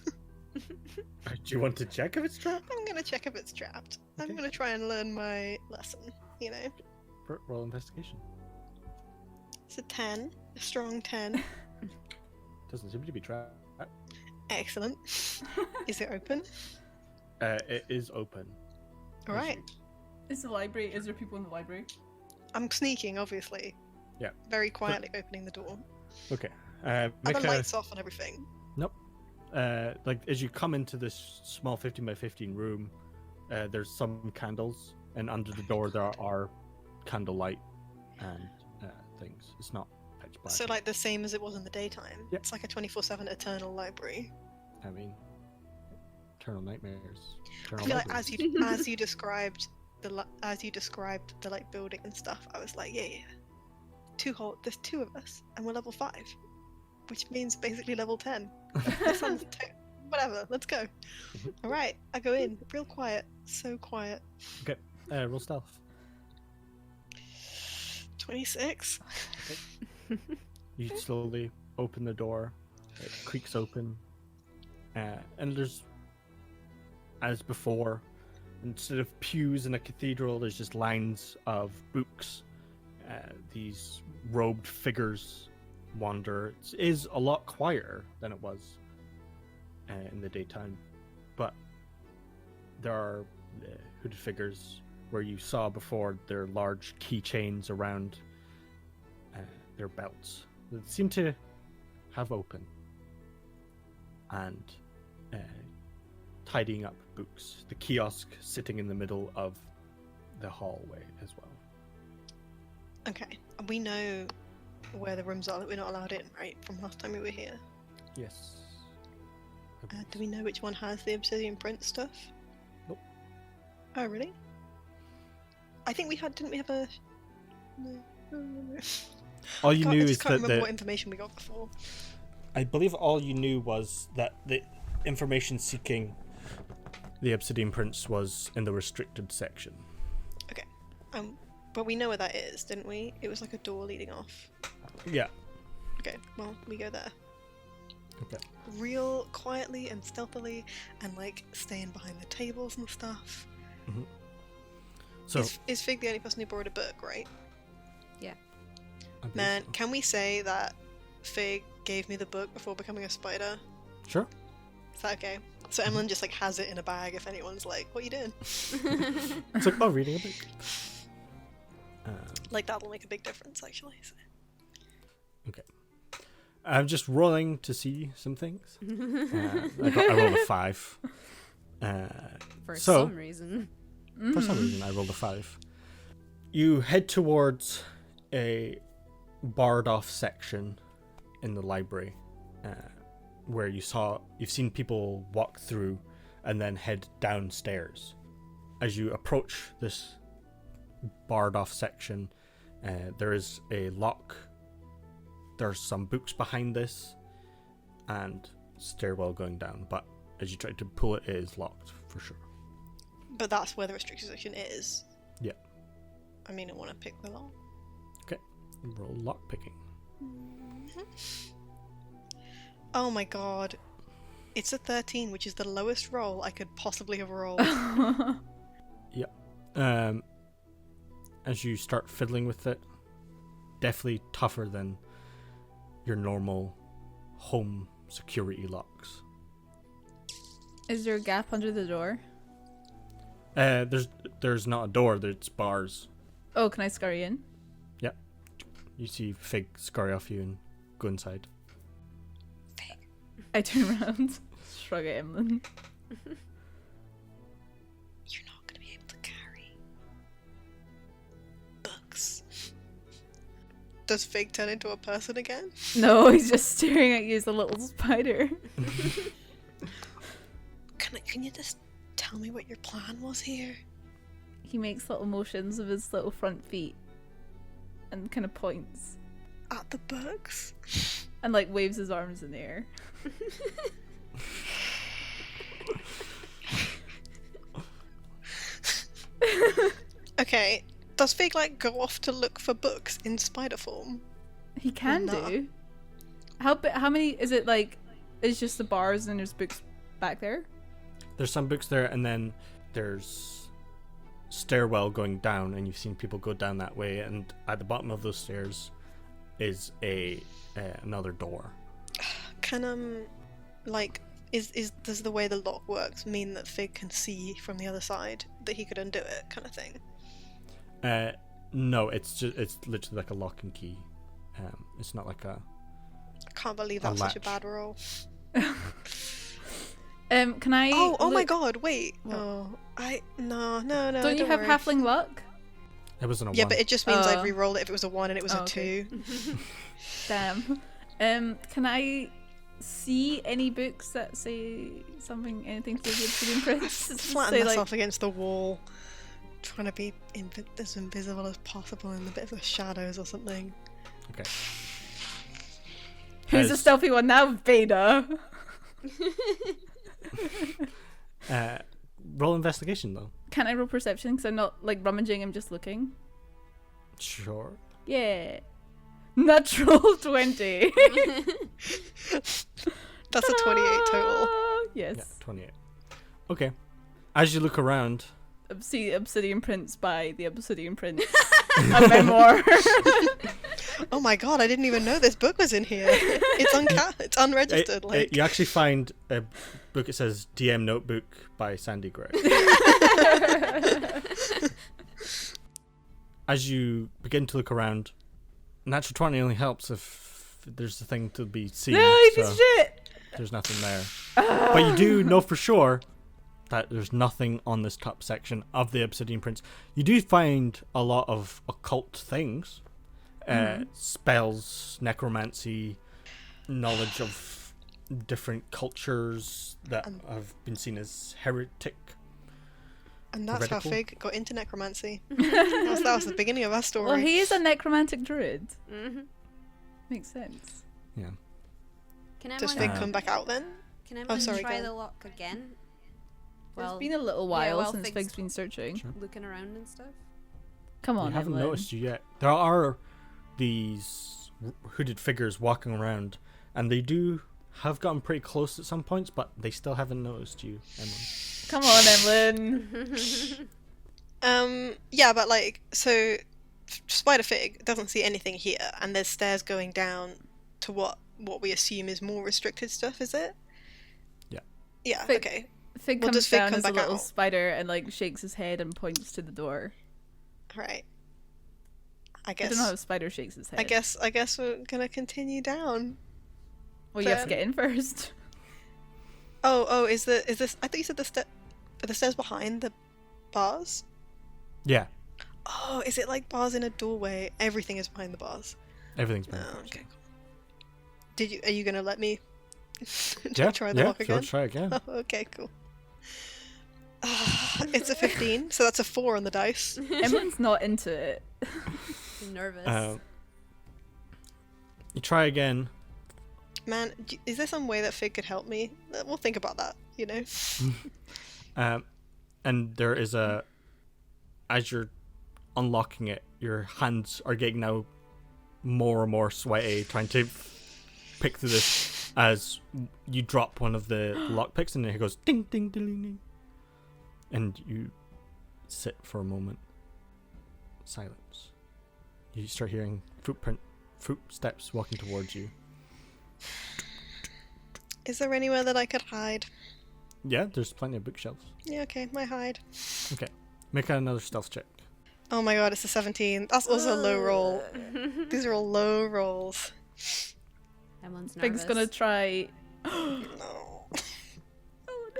do you want to check if it's trapped? I'm gonna check if it's trapped. I'm Okay. gonna try and learn my lesson. Roll investigation. It's a 10, a strong 10. Doesn't seem to be trapped. Excellent. Is it open? It is open. All right. Is there people in the library? I'm sneaking, obviously. Yeah. Very quietly opening the door. Okay. Are Make the a lights off and everything? like as you come into this small 15 by 15 room, there's some candles, and under the door there are candlelight and things. It's not pitch black. So like the same as it was in the daytime. Yep. It's like a 24/7 eternal library. I mean, eternal nightmares. I Eternal feel like libraries. as you described the like building and stuff, I was like, yeah. There's two of us, and we're level 5, which means basically level 10. That sounds whatever. Let's go. All right, I go in, real quiet, so quiet. Okay, roll stealth. 26. You slowly open the door. It creaks open, and there's, as before, instead of pews in a cathedral, there's just lines of books. These robed figures wander. It is a lot quieter than it was in the daytime, but there are hooded figures where you saw before. Their large keychains around their belts that seem to have open, and tidying up books. The kiosk sitting in the middle of the hallway as well. Okay, and we know where the rooms are that we're not allowed in, right? From last time we were here. Yes. Do we know which one has the obsidian print stuff? Nope. Oh, really? I think we had. Didn't we have a? No. All you I knew just is can't that remember what information we got before. I believe all you knew was that the information seeking the obsidian prints was in the restricted section. Okay. But we know where that is, didn't we? It was like a door leading off. Yeah. Okay, well, we go there. Okay. Real quietly and stealthily, and like staying behind the tables and stuff. Mm-hmm. So Is Fig the only person who borrowed a book, right? Yeah. I believe Man, so. can we say that Fig gave me the book before becoming a spider? Sure. Is that okay? So Emlyn just like has it in a bag if anyone's like, what are you doing? It's like, oh, reading a book. Like that'll make a big difference actually. So. Okay. I'm just rolling to see some things. I rolled a 5. For So- some reason. For some reason, I rolled a 5. You head towards a barred off section in the library, where you've seen people walk through and then head downstairs. As you approach this barred off section, there is a lock. There's some books behind this and stairwell going down, but as you try to pull it, it is locked for sure. But that's where the restricted section is. Yeah. I mean, I want to pick the lock. Okay, roll lock picking. Oh my god. It's a 13, which is the lowest roll I could possibly have rolled. As you start fiddling with it, definitely tougher than your normal home security locks. Is there a gap under the door? There's not a door, there's bars. Oh, can I scurry in? Yep. You see Fig scurry off you and go inside. I turn around, shrug at Emlyn. You're not going to be able to carry books. Does Fig turn into a person again? No, he's just staring at you as a little spider. Can you just tell me what your plan was here? He makes little motions with his little front feet and kind of points At the books? and like waves his arms in the air. Okay, does Fig like go off to look for books in spider form? He can Or not? do. How many is it? Like, it's just the bars and there's books back there. There's some books there, and then there's stairwell going down, and you've seen people go down that way, and at the bottom of those stairs is another door. Can like does the way the lock works mean that Fig can see from the other side that he could undo it, kind of thing? No, it's literally like a lock and key. It's not like a I can't believe A that's such a latch. bad roll. Can I? Oh my look- god! Wait. What? Oh, no. Don't you have worry. halfling luck? It wasn't a Yeah, one. but it just means I'd Oh. re-roll it if it was a 1 and it was Oh, a okay. 2. Damn. Can I see any books that say anything to do with the Obsidian Prince? Flatten Say, myself against the wall, trying to be as invisible as possible in a bit of the shadows or something. Okay. Who's the As- stealthy one now, Vader? Roll investigation though. Can I roll perception? Because I'm not like rummaging, I'm just looking. Sure. Yeah. Natural 20. That's a 28 total. Yes. Yeah, 28. Okay. As you look around, Obsidian Prince by the Obsidian Prince. A memoir. Oh my god, I didn't even know this book was in here. It's unregistered. you actually find a book that says DM Notebook by Sandy Gray. As you begin to look around, natural 20 only helps if there's a thing to be seen. No, you piece so of shit! there's nothing there. But you do know for sure that there's nothing on this top section of the Obsidian Prince. You do find a lot of occult things. Spells, necromancy, knowledge of different cultures that have been seen as heretic. And that's how Heretical? Fig got into necromancy. that was the beginning of our story. Well, he is a necromantic druid. Mm-hmm. Makes sense. Yeah. Can Does anyone, Fig come back out then? can anyone sorry, try go the on. lock again? It's been a little while well, since Fig's Fig's been searching. Sure. looking around and stuff. Come on, You haven't Evelyn. noticed you yet. There are these hooded figures walking around, and they have gotten pretty close at some points, but they still haven't noticed you, Emily. Come on, Evelyn. Yeah, but like, so Spider Fig doesn't see anything here, and there's stairs going down to what we assume is more restricted stuff, is it? Yeah. Yeah, Fig- okay. Fig Well, comes does Fig down come as a back little out? spider and like shakes his head and points to the door. Right. I I guess don't know how a spider shakes his head. I guess we're gonna continue down. Well, you have to but- get in first. Oh, is this I thought you said are the stairs behind the bars? Yeah, Oh, is it like bars in a doorway? Everything is behind the bars. everything's been. Oh, okay. Are you gonna let me Yeah, try the yeah. lock If you want again? to try again. Oh, okay, cool. It's a 15, so that's a 4 on the dice. Evelyn's not into it. I'm nervous. You try again. Man, is there some way that Fig could help me? We'll think about that, you know? And there is as you're unlocking it, your hands are getting now more and more sweaty, trying to pick through this as you drop one of the lockpicks, and then it goes ding, ding, ding, ding, ding. And you sit for a moment. Silence. You start hearing footsteps walking towards you. Is there anywhere that I could hide? Yeah, there's plenty of bookshelves. Yeah, okay, my hide. Okay, make another stealth check. Oh my god, it's a 17. That's also a low roll. These are all low rolls. Everyone's nervous. Fig's gonna try. No. Oh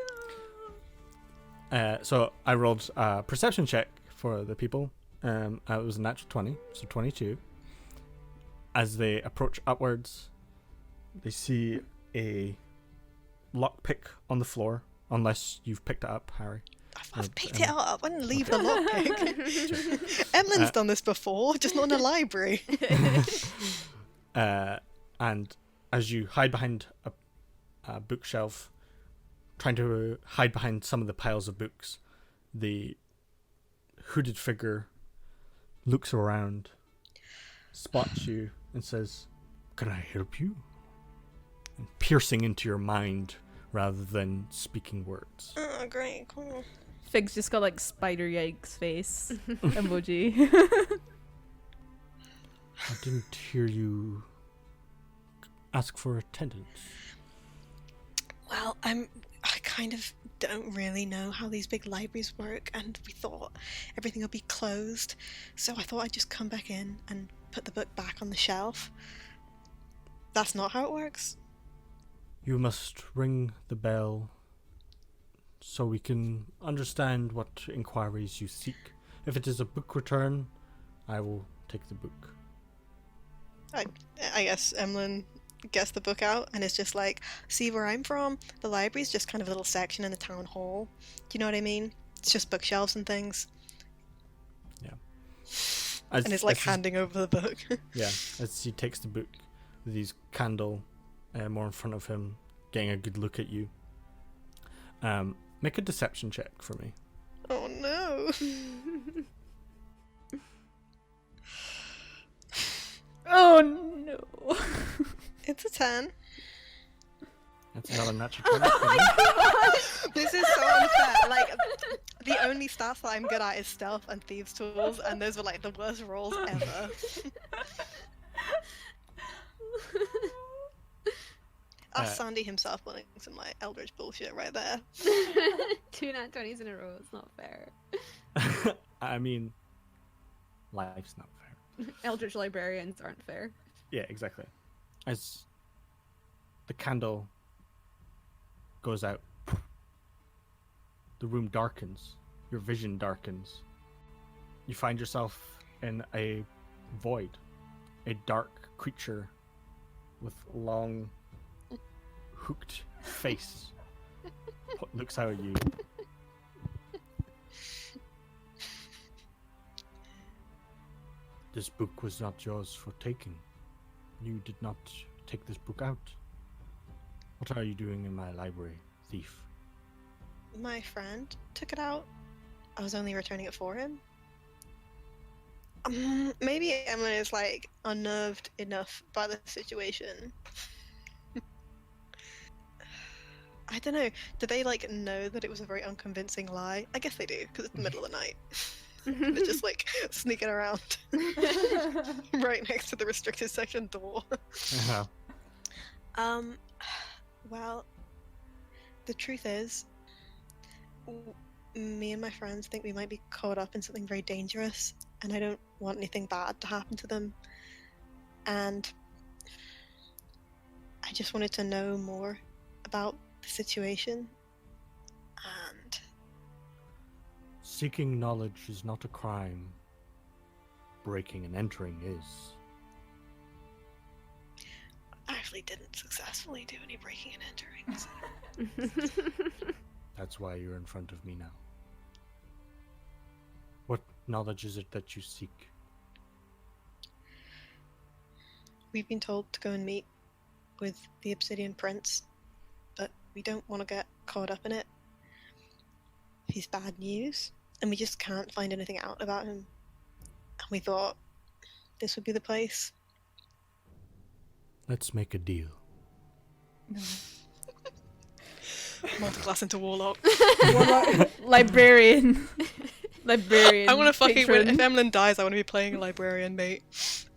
no! So I rolled a perception check for the people. It was a natural 20, so 22. As they approach upwards, they see a lockpick on the floor, unless you've picked it up, Harry. I've picked it up. I didn't leave the lockpick. Emily's done this before, just not in a library. And as you hide behind a bookshelf, trying to hide behind some of the piles of books, the hooded figure looks around, spots you, and says, "Can I help you?" And piercing into your mind rather than speaking words. Oh, great, cool. Fig's just got like spider yikes face emoji. I didn't hear you ask for attendance. Well, I kind of don't really know how these big libraries work, and we thought everything would be closed, so I thought I'd just come back in and put the book back on the shelf. That's not how it works. You must ring the bell so we can understand what inquiries you seek. If it is a book return, I will take the book. I guess Emlyn gets the book out and is just like, see, where I'm from, the library's just kind of a little section in the town hall. Do you know what I mean? It's just bookshelves and things. Yeah. And it's like handing over the book. Yeah, as he takes the book with his candle more in front of him, getting a good look at you. Make a deception check for me. Oh no. Oh no. It's a 10. That's another natural 20 for me. This is so unfair. Like, the only stats that I'm good at is stealth and thieves' tools, and those were like the worst rolls ever. That's Sandy himself pulling some like Eldritch bullshit right there. 2 nat 20s in a row. It's not fair. I mean, life's not fair. Eldritch librarians aren't fair. Yeah, exactly. As the candle goes out, the room darkens. Your vision darkens. You find yourself in a void. A dark creature with long, hooked face looks out at you. This book was not yours for taking. You did not take this book out. What are you doing in my library, thief? My friend took it out. I was only returning it for him. Maybe Emma is like unnerved enough by the situation. I don't know. Do they like know that it was a very unconvincing lie? I guess they do, because it's the middle of the night. They're just like sneaking around right next to the restricted section door. Uh-huh. Well, the truth is, me and my friends think we might be caught up in something very dangerous, and I don't want anything bad to happen to them. And I just wanted to know more about the situation. And Seeking knowledge is not a crime. Breaking and entering is. I actually didn't successfully do any breaking and entering. So. That's why you're in front of me now. What knowledge is it that you seek? We've been told to go and meet with the Obsidian Prince, but we don't want to get caught up in it. He's bad news, and we just can't find anything out about him. And we thought this would be the place. Let's make a deal. No. Multiclass into Warlock. Librarian. Librarian. I want to fucking patron. if Emlyn dies, I want to be playing a librarian, mate.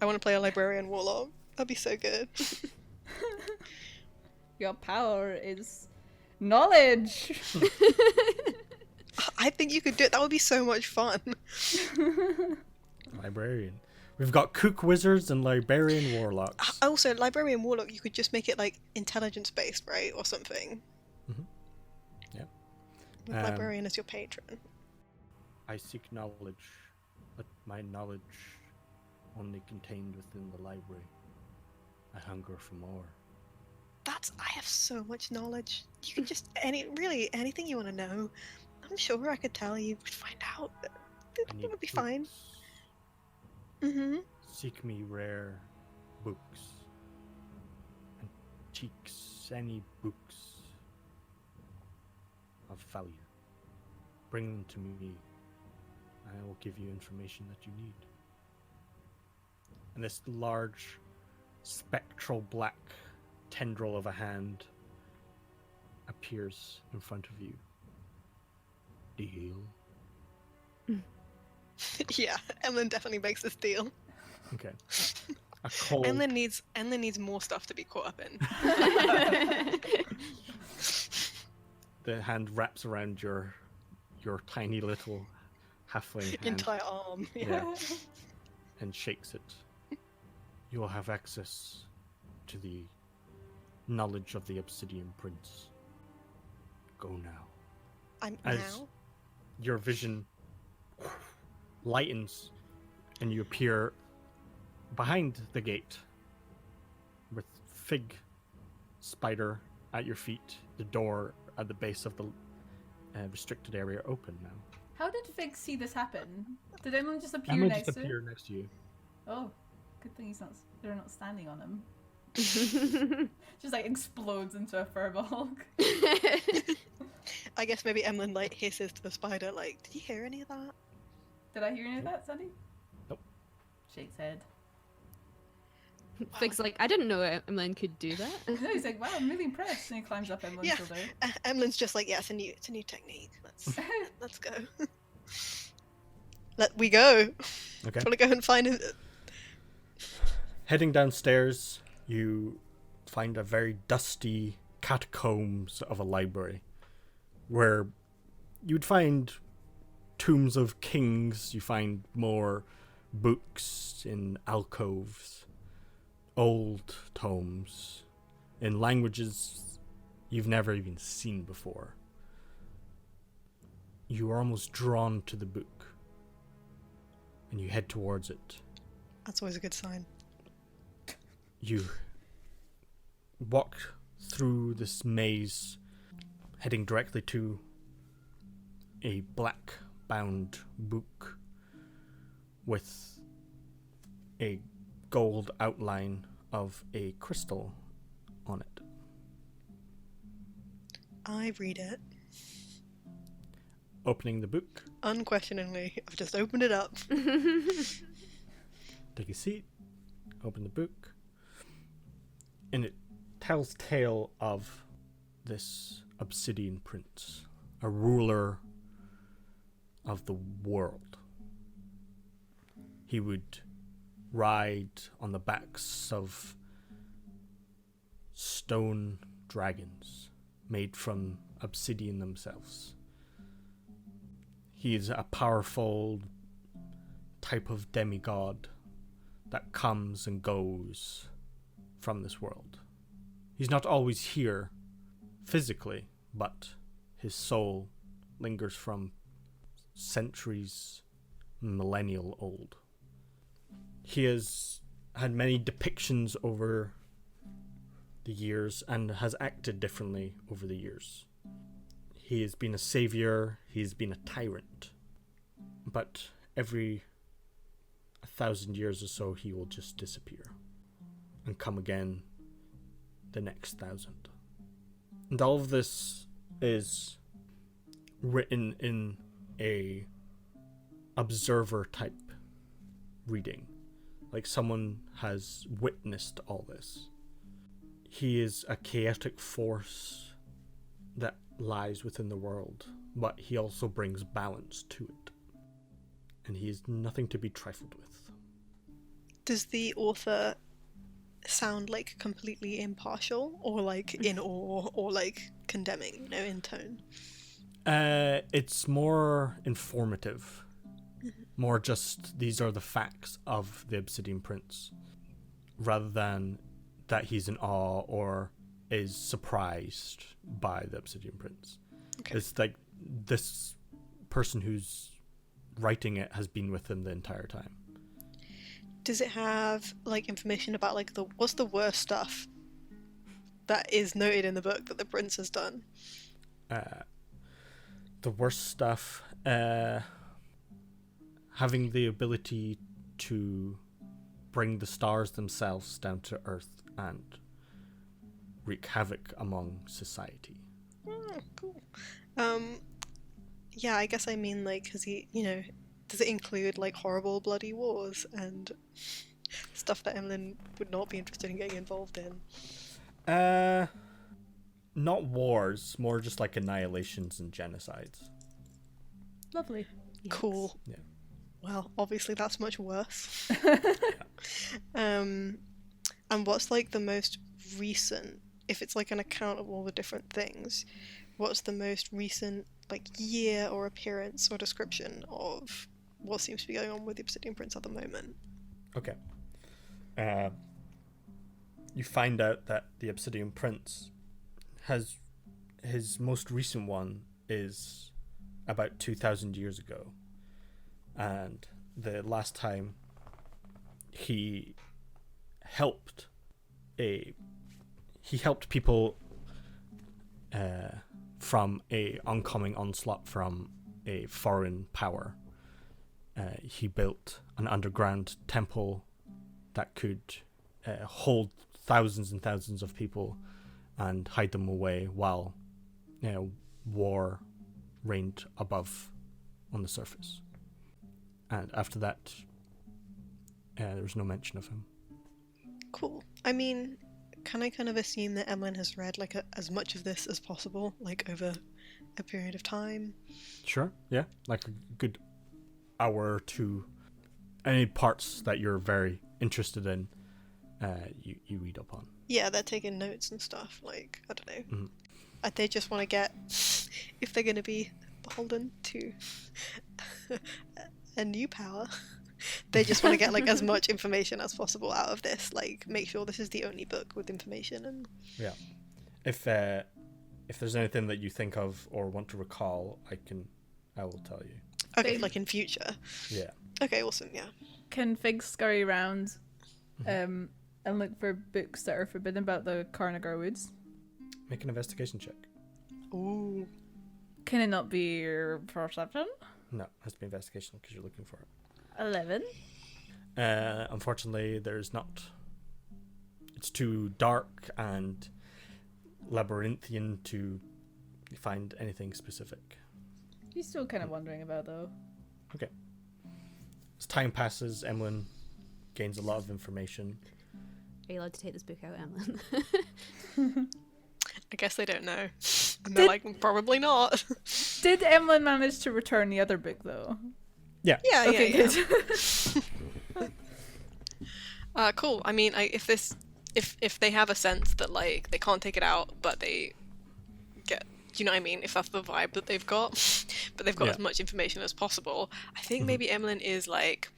I want to play a librarian Warlock. That'd be so good. Your power is knowledge. I think you could do it. That would be so much fun. Librarian. We've got Kook Wizards and Librarian Warlocks. Also, librarian Warlock, you could just make it like intelligence based, right, or something. Mm-hmm. Yeah. With librarian as your patron. I seek knowledge, but my knowledge only contained within the library. I hunger for more. I have so much knowledge. You can just anything you want to know. I'm sure I could tell you. We'd find out. It would be fine. Mm-hmm. Seek me rare books. Antiques, any books of value. Bring them to me. I will give you information that you need. And this large, spectral black tendril of a hand appears in front of you. Deal. Yeah, Emlyn definitely makes this deal. Okay. A cold. Emlyn needs more stuff to be caught up in. The hand wraps around your tiny little halfling hand. Entire arm. Yeah. And shakes it. You will have access to the knowledge of the Obsidian Prince. Go now. as now. your vision lightens and you appear behind the gate with Fig Spider at your feet, the door at the base of the restricted area open now. How did Fig see this happen? Did Emlyn just appear Emily next just to appear him? next to you. Oh, good thing they're not standing on him. Just like explodes into a furball. I guess maybe Emlyn like hisses to the spider like, did you hear any of that? Did I hear any of that, Sandy? Nope. Shakes head. Fig's like, I didn't know Emlyn could do that. No, he's like, wow, I'm really impressed. And he climbs up Emlyn's Yeah. shoulder. Emlyn's just like, yeah, it's a new technique. Let's go. We go. Okay. Want to go and find it? Heading downstairs, you find a very dusty catacombs of a library where you'd find tombs of kings, you find more books in alcoves, old tomes in languages you've never even seen before. You are almost drawn to the book and you head towards it. That's always a good sign. You walk through this maze, heading directly to a black bound book with a gold outline of a crystal on it. I read it. Opening the book, Unquestioningly, I've just opened it up. take a seat, open the book, and it tells tale of this obsidian prince, a ruler of the world. He would ride on the backs of stone dragons made from obsidian themselves. He is a powerful type of demigod that comes and goes from this world. He's not always here physically, but his soul lingers from centuries, millennial old. He has had many depictions over the years and has acted differently over the years. He has been a savior, he's been a tyrant, but every 1,000 years or so he will just disappear and come again the next 1,000. And all of this is written in a observer type reading, like someone has witnessed all this. He is a chaotic force that lies within the world, but he also brings balance to it, and he is nothing to be trifled with. Does the author sound like completely impartial, or like in awe, or like condemning, in tone? It's more informative, more just these are the facts of the Obsidian Prince, rather than that he's in awe or is surprised by the Obsidian Prince. Okay. It's like this person who's writing it has been with him the entire time. Does it have like information about like what's the worst stuff that is noted in the book that the prince has done? The worst stuff, having the ability to bring the stars themselves down to Earth and wreak havoc among society. Oh, cool. Yeah, I guess I mean like, has he, does it include like horrible bloody wars and stuff that Emlyn would not be interested in getting involved in? Not wars, more just like annihilations and genocides. Lovely. Yes. Cool. Yeah. Well, obviously that's much worse. And what's like the most recent, if it's like an account of all the different things, what's the most recent like year or appearance or description of what seems to be going on with the Obsidian Prince at the moment? Okay. You find out that the Obsidian Prince has his most recent one is about 2,000 years ago, and the last time he helped people from a oncoming onslaught from a foreign power. He built an underground temple that could hold thousands and thousands of people and hide them away while war reigned above on the surface. And after that, there was no mention of him. Cool. I mean, can I kind of assume that Emlyn has read like as much of this as possible, like over a period of time? Sure, yeah. Like a good hour or two. Any parts that you're very interested in, you read up on. Yeah, they're taking notes and stuff. Like, I don't know. Mm-hmm. They just want to get, if they're going to be beholden to a new power, they just want to get like as much information as possible out of this. Like, make sure this is the only book with information. And yeah, if there's anything that you think of or want to recall, I will tell you. Okay, like in future. Yeah. Okay, awesome. Yeah. Can Fig scurry around, and look for books that are forbidden about the Carnagar Woods? Make an investigation check. Ooh. Can it not be your perception? No, it has to be investigation because you're looking for it. 11. Unfortunately, there's not. It's too dark and labyrinthian to find anything specific. He's still kind of wondering about, though. Okay. As time passes, Emlyn gains a lot of information. Are you allowed to take this book out, Emlyn? I guess they don't know. And they're like, probably not. Did Emlyn manage to return the other book, though? Yeah. Yeah, okay, good. Cool. I mean, if they have a sense that like they can't take it out, but they get, do you know what I mean? If that's the vibe that they've got, but they've got as much information as possible. I think maybe Emlyn is like,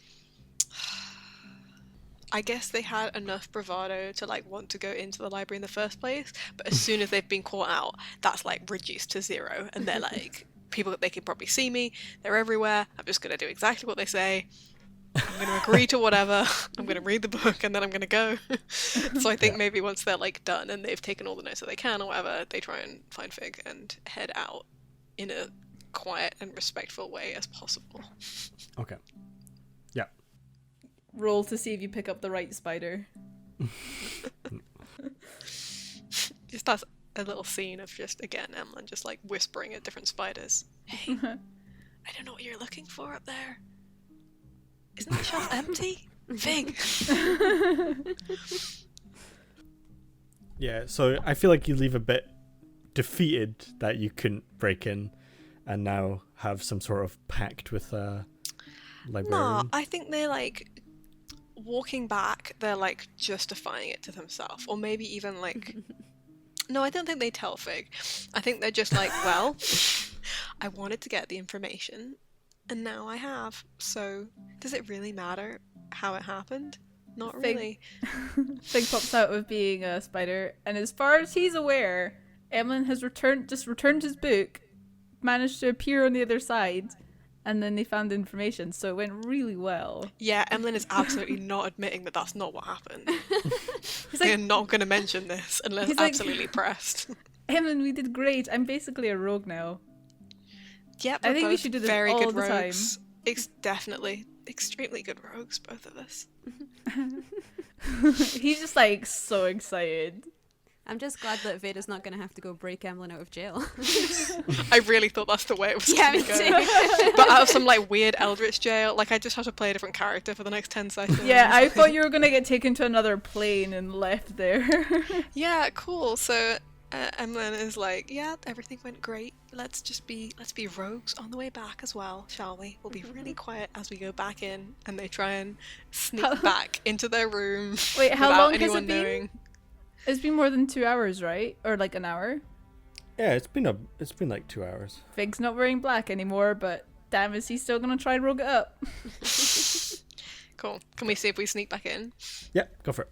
I guess they had enough bravado to like want to go into the library in the first place, but as soon as they've been caught out, that's like reduced to zero, and they're like, people, they can probably see me, they're everywhere, I'm just going to do exactly what they say, I'm going to agree to whatever, I'm going to read the book, and then I'm going to go. So I think maybe once they're like done and they've taken all the notes that they can or whatever, they try and find Fig and head out in a quiet and respectful way as possible. Okay. Yeah. Roll to see if you pick up the right spider. Just that's a little scene of just, again, Emlyn just like whispering at different spiders. Hey, I don't know what you're looking for up there. Isn't the shelf empty? Fig! Yeah, so I feel like you leave a bit defeated that you couldn't break in and now have some sort of pact with a librarian. No, I think they're like walking back, they're like justifying it to themselves, or maybe even like no, I don't think they tell Fig. I think they're just like, well, I wanted to get the information and now I have, so does it really matter how it happened? Not really. Fig pops out of being a spider, and as far as he's aware, Emlyn has returned his book, managed to appear on the other side, and then they found the information, so it went really well. Yeah, Emlyn is absolutely not admitting that that's not what happened. He's They're like, not going to mention this unless he's like, absolutely pressed. Emlyn, we did great. I'm basically a rogue now. Yeah, I think we should do this very all good the time. rogues. It's definitely extremely good rogues, both of us. He's just like so excited. I'm just glad that Veda's not going to have to go break Emlyn out of jail. I really thought that's the way it was Yeah, going me to go. too. But out of some like weird eldritch jail, like I just have to play a different character for the next 10 seconds. Yeah, I thought you were gonna get taken to another plane and left there. Yeah, cool. So Emlyn is like, yeah, everything went great. Let's be rogues on the way back as well, shall we? We'll be really quiet as we go back in, and they try and sneak back into their room. Wait, how without long has anyone it been? knowing. It's been more than 2 hours, right? Or like an hour? Yeah, it's been like 2 hours. Fig's not wearing black anymore, but damn, is he still gonna try and rogue it up? Cool. Can we see if we sneak back in? Yeah, go for it.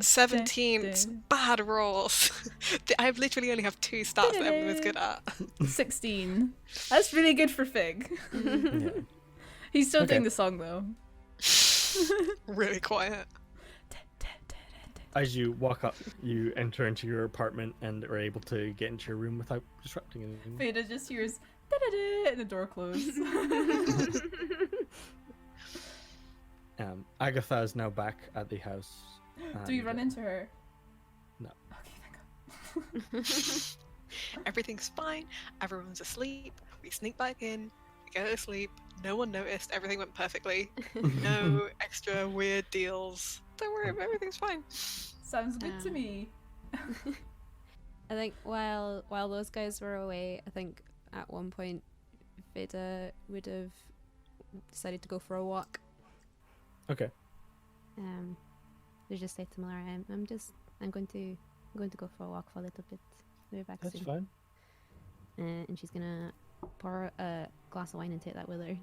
17 bad rolls. I literally only have 2 stats that everyone was good at. 16. That's really good for Fig. Yeah. He's still Okay. doing the song though. Really quiet. As you walk up, you enter into your apartment and are able to get into your room without disrupting anything. Veda just hears da-da-da, and the door closed. Agatha is now back at the house. Do you and, run into her? No. Okay, thank God. Everything's fine. Everyone's asleep. We sneak back in. We go to sleep. No one noticed. Everything went perfectly. No extra weird deals. Don't worry, everything's fine. Sounds good to me. I think while those guys were away, I think at one point Veda would have decided to go for a walk. Okay. They just say to Miller, I'm going to go for a walk for a little bit. I'll be back That's soon. fine. And she's gonna pour a glass of wine and take that with her.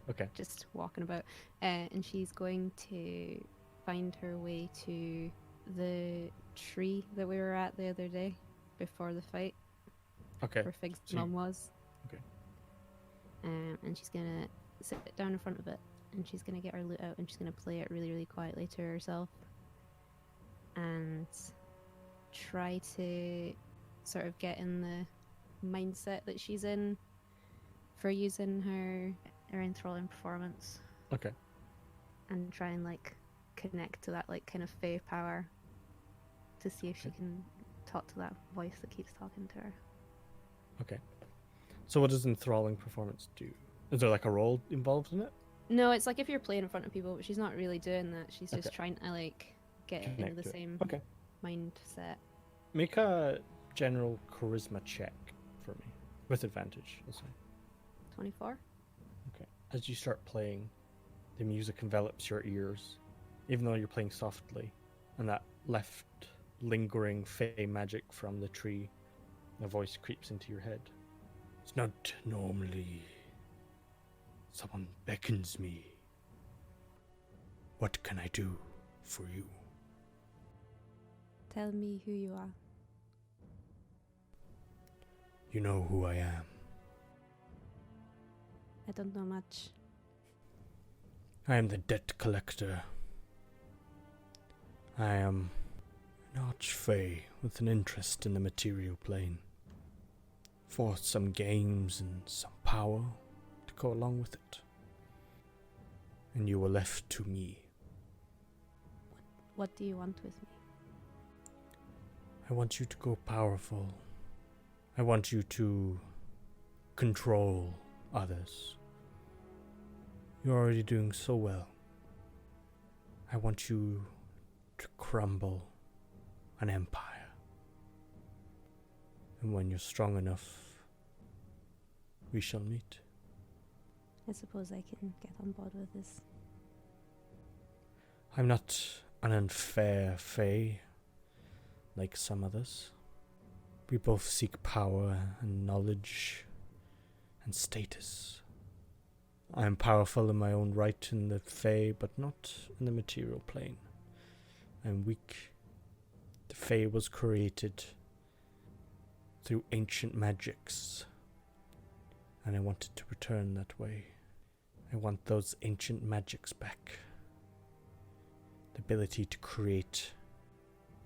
Okay. Just walking about. And she's going to find her way to the tree that we were at the other day before the fight, Okay. where Fig's So you- mum was. Okay. And she's gonna sit down in front of it, and she's gonna get her lute out, and she's gonna play it really, really quietly to herself, and try to sort of get in the mindset that she's in for using her enthralling performance, Okay. and try and like connect to that like kind of fae power to see if she can talk to that voice that keeps talking to her. Okay. So what does enthralling performance do? Is there like a role involved in it? No, it's like if you're playing in front of people, but she's not really doing that. She's just Okay. trying to like get Connect into the to it. same Okay. mindset. Make a general charisma check for me with advantage. That's fine. 24. Okay. As you start playing, the music envelops your ears, even though you're playing softly, and that left lingering fey magic from the tree, a voice creeps into your head. It's not normally. Someone beckons me. What can I do for you? Tell me who you are. You know who I am. I don't know much. I am the debt collector. I am an archfey with an interest in the material plane. For some games and some power to go along with it. And you were left to me. What do you want with me? I want you to go powerful. I want you to control others. You're already doing so well. I want you to crumble an empire. And when you're strong enough, we shall meet. I suppose I can get on board with this. I'm not an unfair fae like some others. We both seek power and knowledge and status. I am powerful in my own right in the fae, but not in the material plane. I am weak. The fae was created through ancient magics, and I wanted to return that way. I want those ancient magics back. The ability to create,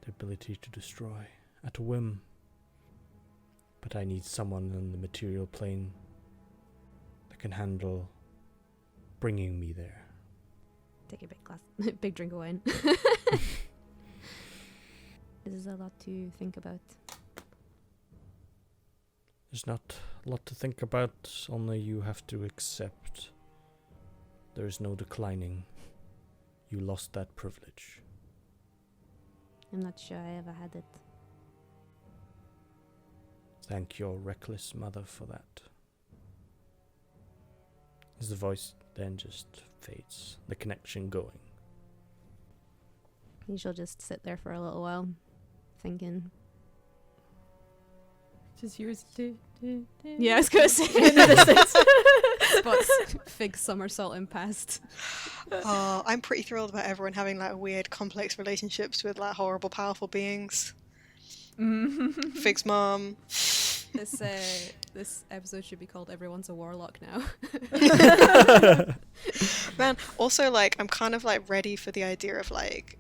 the ability to destroy at a whim. But I need someone on the material plane that can handle bringing me there. Take a big glass, big drink of wine. This is a lot to think about. There's not a lot to think about, only you have to accept. There is no declining. You lost that privilege. I'm not sure I ever had it. Thank your reckless mother for that. As the voice then just fades, the connection going. And she'll just sit there for a little while, thinking. Just yours. Yeah, I was gonna say. Spots Fig somersaulting past. I'm pretty thrilled about everyone having like weird, complex relationships with like horrible, powerful beings. Fig's mom. This episode should be called "Everyone's a Warlock" now. Man, also like I'm kind of like ready for the idea of like,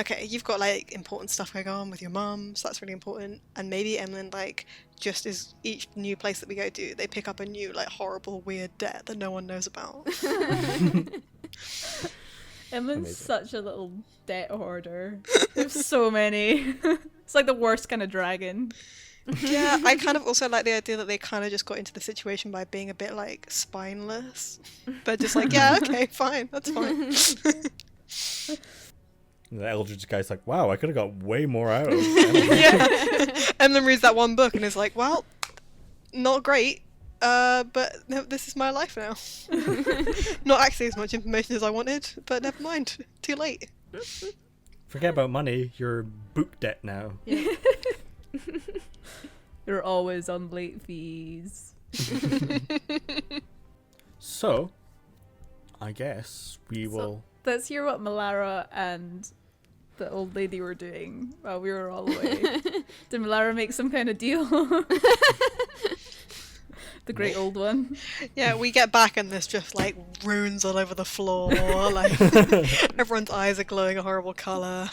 okay, you've got like important stuff going on with your mum, so that's really important, and maybe Emlyn like just as each new place that we go to, they pick up a new like horrible, weird debt that no one knows about. Emlyn's such a little debt hoarder. There's so many. It's like the worst kind of dragon. Yeah, I kind of also like the idea that they kind of just got into the situation by being a bit like spineless. They're just like, yeah, okay, fine, that's fine. The Eldritch guy's like, wow, I could have got way more out of Yeah. Emlyn reads that one book and is like, well, not great, but this is my life now. Not actually as much information as I wanted, but never mind. Too late. Forget about money, you're book debt now. Yeah. You're always on late fees. So, I guess we will... Let's hear what Malara and the old lady were doing while we were all away. Did Malara make some kind of deal? The great old one. Yeah, we get back and there's just like runes all over the floor. Like everyone's eyes are glowing a horrible colour.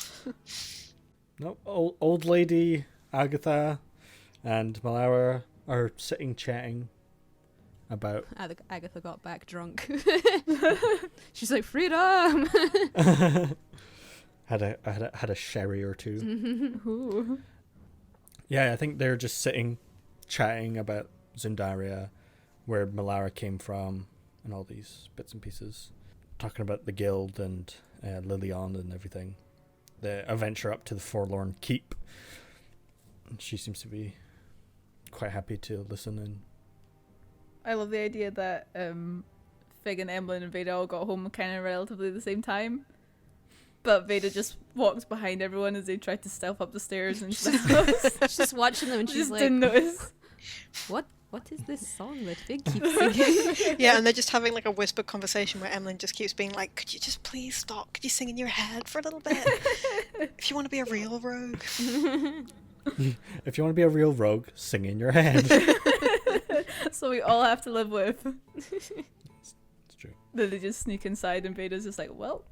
No, old lady Agatha and Malara are sitting chatting about... Agatha got back drunk. She's like, freedom! had a sherry or two. Ooh. Yeah, I think they're just sitting chatting about Zundaria, where Malara came from, and all these bits and pieces. Talking about the guild and Lilian and everything. The adventure up to the Forlorn Keep. And she seems to be quite happy to listen in. I love the idea that Fig and Emlyn and Veda all got home kind of relatively the same time. But Veda just walks behind everyone as they try to stealth up the stairs and stuff. She's just watching them and she's Just like, didn't notice. What is this song that Fig keeps singing? Yeah, and they're just having like a whispered conversation where Emlyn just keeps being like, could you just please stop? Could you sing in your head for a little bit? If you want to be a real rogue. If you want to be a real rogue, sing in your head. So we all have to live with. It's true. Then they just sneak inside and Veda's just like, well,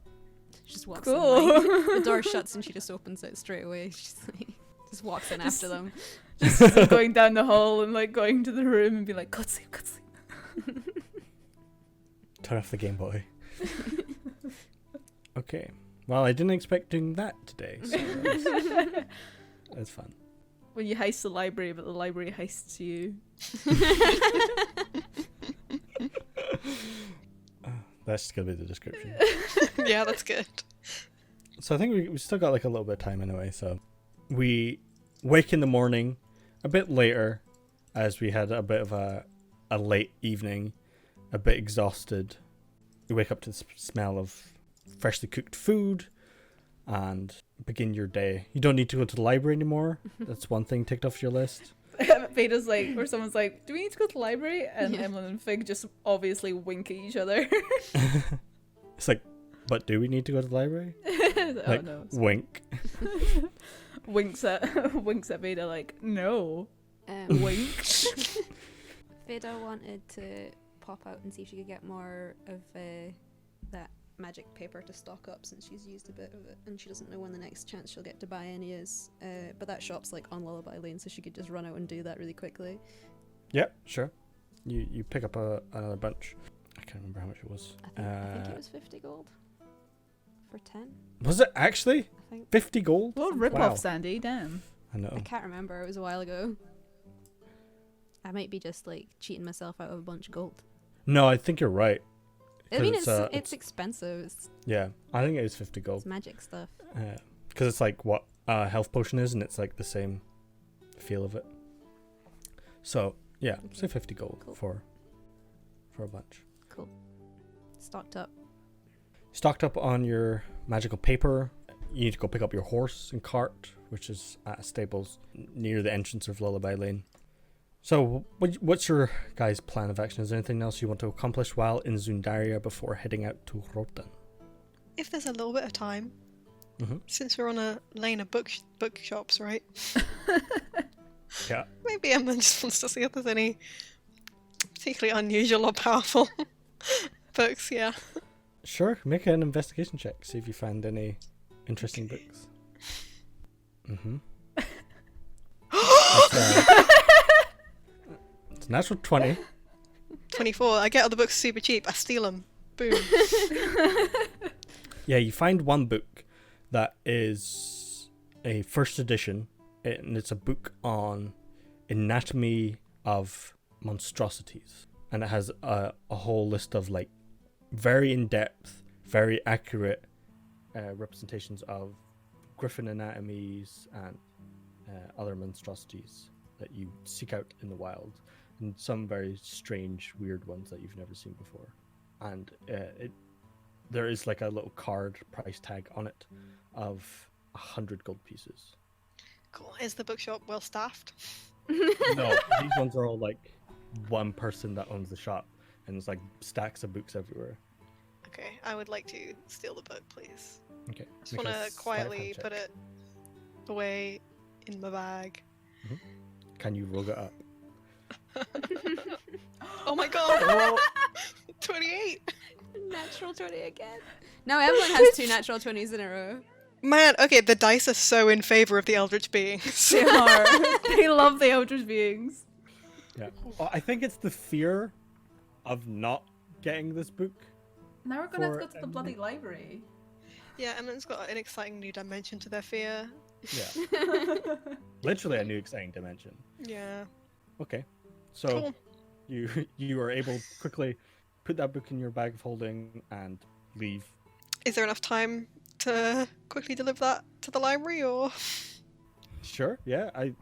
She just walks cool. in, like, the door shuts and she just opens it straight away. She's like, just walks in after them. Just going down the hall and like going to the room and be like, go to sleep, go to sleep. Turn off the Game Boy. Okay. Well, I didn't expect doing that today, so that's fun. When you heist the library, but the library heists you. That's just gonna be the description. Yeah, that's good. So I think we still got like a little bit of time anyway. So we wake in the morning a bit later, as we had a bit of a late evening, a bit exhausted. You wake up to the smell of freshly cooked food and begin your day. You don't need to go to the library anymore. That's one thing ticked off your list. Veda's like, or someone's like, do we need to go to the library? And Yeah. Emlyn and Fig just obviously wink at each other. It's like, but do we need to go to the library? Oh Like, no. wink. Winks at Veda like, no. Wink. Veda wanted to pop out and see if she could get more of that magic paper to stock up, since she's used a bit of it and she doesn't know when the next chance she'll get to buy any is. But that shop's like on Lullaby Lane, so she could just run out and do that really quickly. Yeah, sure. You pick up another bunch. I can't remember how much it was. I think it was 50 gold for 10. Was it actually I think 50 gold? What Something. rip Wow. off, Sandy, damn. I know. I can't remember. It was a while ago. I might be just like cheating myself out of a bunch of gold. No, I think you're right. I mean, 'Cause it's expensive. It's Yeah, I think it is 50 gold. magic stuff. Because it's like what a health potion is, and it's like the same feel of it. So yeah, Okay. say 50 gold Cool. for a bunch. Cool. Stocked up. Stocked up on your magical paper. You need to go pick up your horse and cart, which is at stables near the entrance of Lullaby Lane. So, what's your guys' plan of action? Is there anything else you want to accomplish while in Zundaria before heading out to Rotan? If there's a little bit of time, Mhm. since we're on a lane of bookshops, right? Yeah. Maybe Emma just wants to see if there's any particularly unusual or powerful books. Yeah. Sure, make an investigation check. See if you find any interesting books. Mm-hmm. It's a natural 20. 24. I get all the books super cheap. I steal them. Boom. Yeah, you find one book that is a first edition, and it's a book on anatomy of monstrosities, and it has a whole list of like very in-depth, very accurate representations of griffin anatomies and other monstrosities that you seek out in the wild, and some very strange, weird ones that you've never seen before. And there is like a little card price tag on it of 100 gold pieces. Cool. Is the bookshop well staffed? No, these ones are all like one person that owns the shop, and there's like stacks of books everywhere. Okay, I would like to steal the book, please. Okay. Just want to quietly put it away in my bag. Can you roll it up? Oh my god! 28! Natural 20 again. Now Evelyn has 2 natural 20s in a row. Man, okay, the dice are so in favor of the Eldritch beings. They are. They love the Eldritch beings. Yeah. Oh, I think it's the fear of not getting this book. Now we're gonna have to For go to the bloody library. Yeah, Emma's got an exciting new dimension to their fear. Yeah. Literally a new exciting dimension. Yeah. Okay. So Cool. you are able to quickly put that book in your bag of holding and leave. Is there enough time to quickly deliver that to the library, or...? Sure. Yeah. I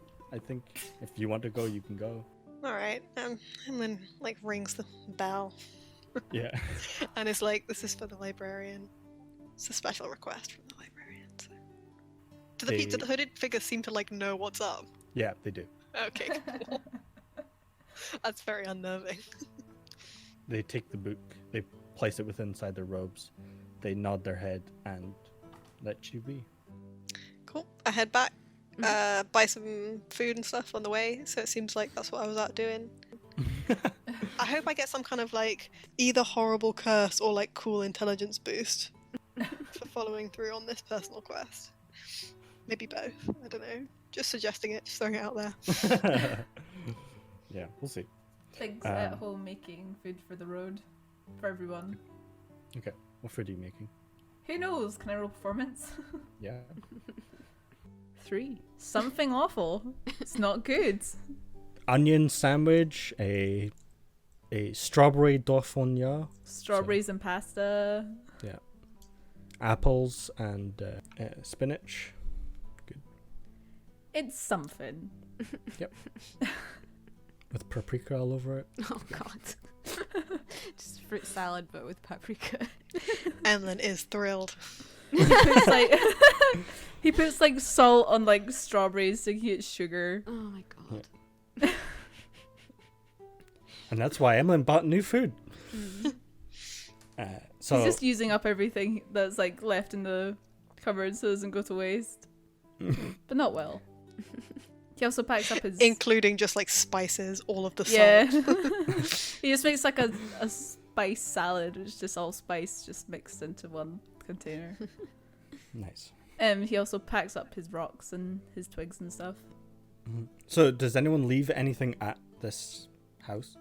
think if you want to go, you can go. Alright, and then, like, rings the bell. Yeah. And it's like, this is for the librarian. It's a special request from the librarian. So. Do the hooded figures seem to, like, know what's up? Yeah, they do. Okay, cool. That's very unnerving. They take the book, they place it within inside their robes, they nod their head and let you be. Cool. I head back, buy some food and stuff on the way, so it seems like that's what I was out doing. I hope I get some kind of, like, either horrible curse or, like, cool intelligence boost for following through on this personal quest. Maybe both. I don't know. Just suggesting it, just throwing it out there. Yeah, we'll see. Things at home making food for the road for everyone. Okay, what food are you making? Who knows? Can I roll performance? Yeah. 3. Something awful. It's not good. Onion sandwich, a strawberry dauphinoise. Strawberries and pasta. Yeah. Apples and spinach. Good. It's something. Yep. With paprika all over it. Oh god. Just fruit salad but with paprika. Emlyn is thrilled. He puts like salt on like strawberries thinking it's sugar. Oh my god. Yeah. And that's why Emlyn bought new food. So He's just using up everything that's like left in the cupboard so it doesn't go to waste. But not well. He also packs up his... Including just like spices, all of the salt. Yeah. He just makes like a spice salad, which is just all spice just mixed into one container. nice. He also packs up his rocks and his twigs and stuff. So does anyone leave anything at this house?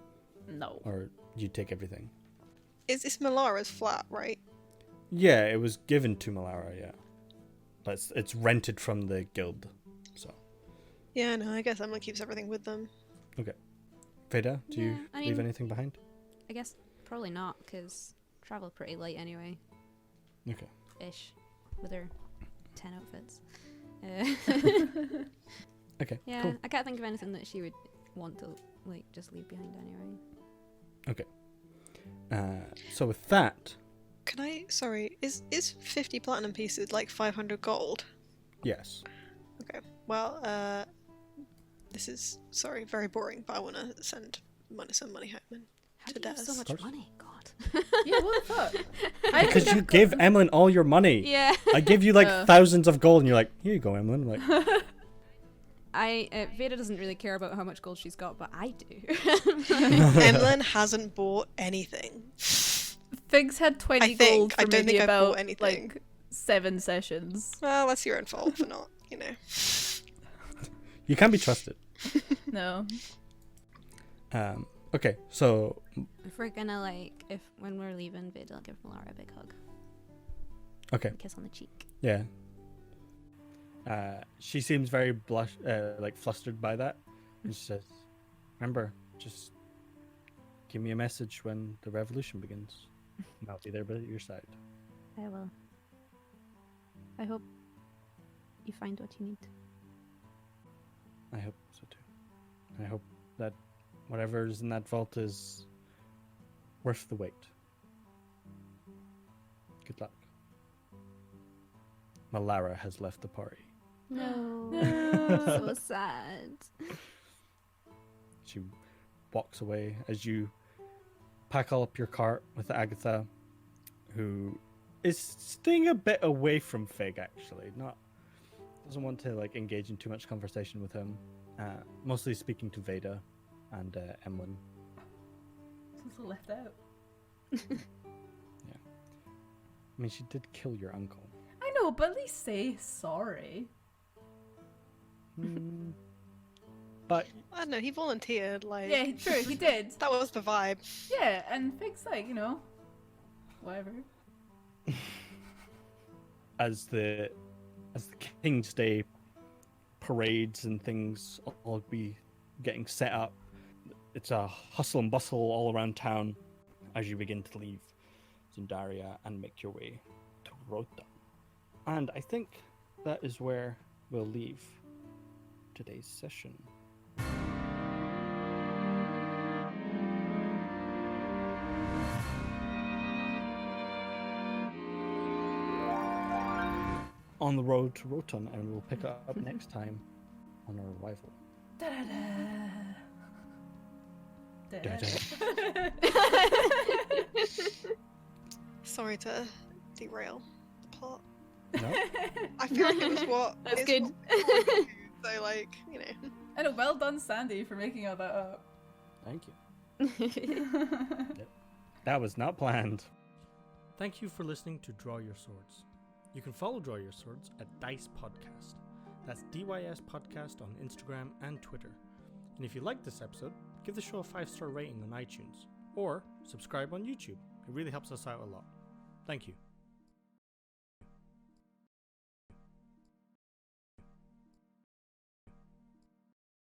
No. Or do you take everything? Is this Malara's flat, right? Yeah, it was given to Malara, yeah. But it's rented from the guild, so. Yeah, no, I guess Emma keeps everything with them. Okay. Veda, do you I leave mean- anything behind? I guess probably not, because travel pretty light anyway. Okay. Ish. With her 10 outfits. Okay, Yeah, cool. I can't think of anything that she would want to like just leave behind anyway. So with that, Can I... Sorry, is 50 platinum pieces like 500 gold? yes. Okay, well, This is, sorry, very boring, but I want to send some money home and How to do you have so Des. much money? God. Yeah, what the fuck? Because you gave Emlyn all your money. Yeah. I give you like thousands of gold, and you're like, here you go, Emlyn. Like, Veda doesn't really care about how much gold she's got, but I do. Emlyn hasn't bought anything. Figs had 20 I think. gold for I don't maybe think I bought about anything. like 7 sessions. Well, that's your own fault for not, you can't be trusted. No. Okay, so If we're gonna when we're leaving, Veda, I'll give Melara a big hug. okay, A kiss on the cheek. yeah. She seems very flustered by that, and she says, "Remember, just give me a message when the revolution begins, and I'll be there by your side." I will. I hope you find what you need. I hope so too. I hope that whatever is in that vault is worth the wait. Good luck. Melara has left the party. No. So sad. She walks away as you pack all up your cart with Agatha, who is staying a bit away from Fig, actually. Doesn't want to engage in too much conversation with him. Mostly speaking to Veda and Emlyn. Also left out. Yeah. I mean, she did kill your uncle. I know, but at least say sorry. But I don't know, he volunteered, Yeah, true, he did. that was the vibe. Yeah, and Fig's whatever. as the King's Day parades and things all be getting set up, it's a hustle and bustle all around town as you begin to leave Zundaria and make your way to Rota. And I think that is where we'll leave today's session. On the road to Roton, and we'll pick it up next time on our arrival. Sorry to derail the plot. No? I feel like it was what. That's it's good. what we wanted to do, so, I know, well done, Sandy, for making all that up. Thank you. That was not planned. Thank you for listening to Draw Your Swords. You can follow Draw Your Swords at DYS Podcast. That's DYS Podcast on Instagram and Twitter. And if you like this episode, give the show a 5-star rating on iTunes or subscribe on YouTube. It really helps us out a lot. Thank you.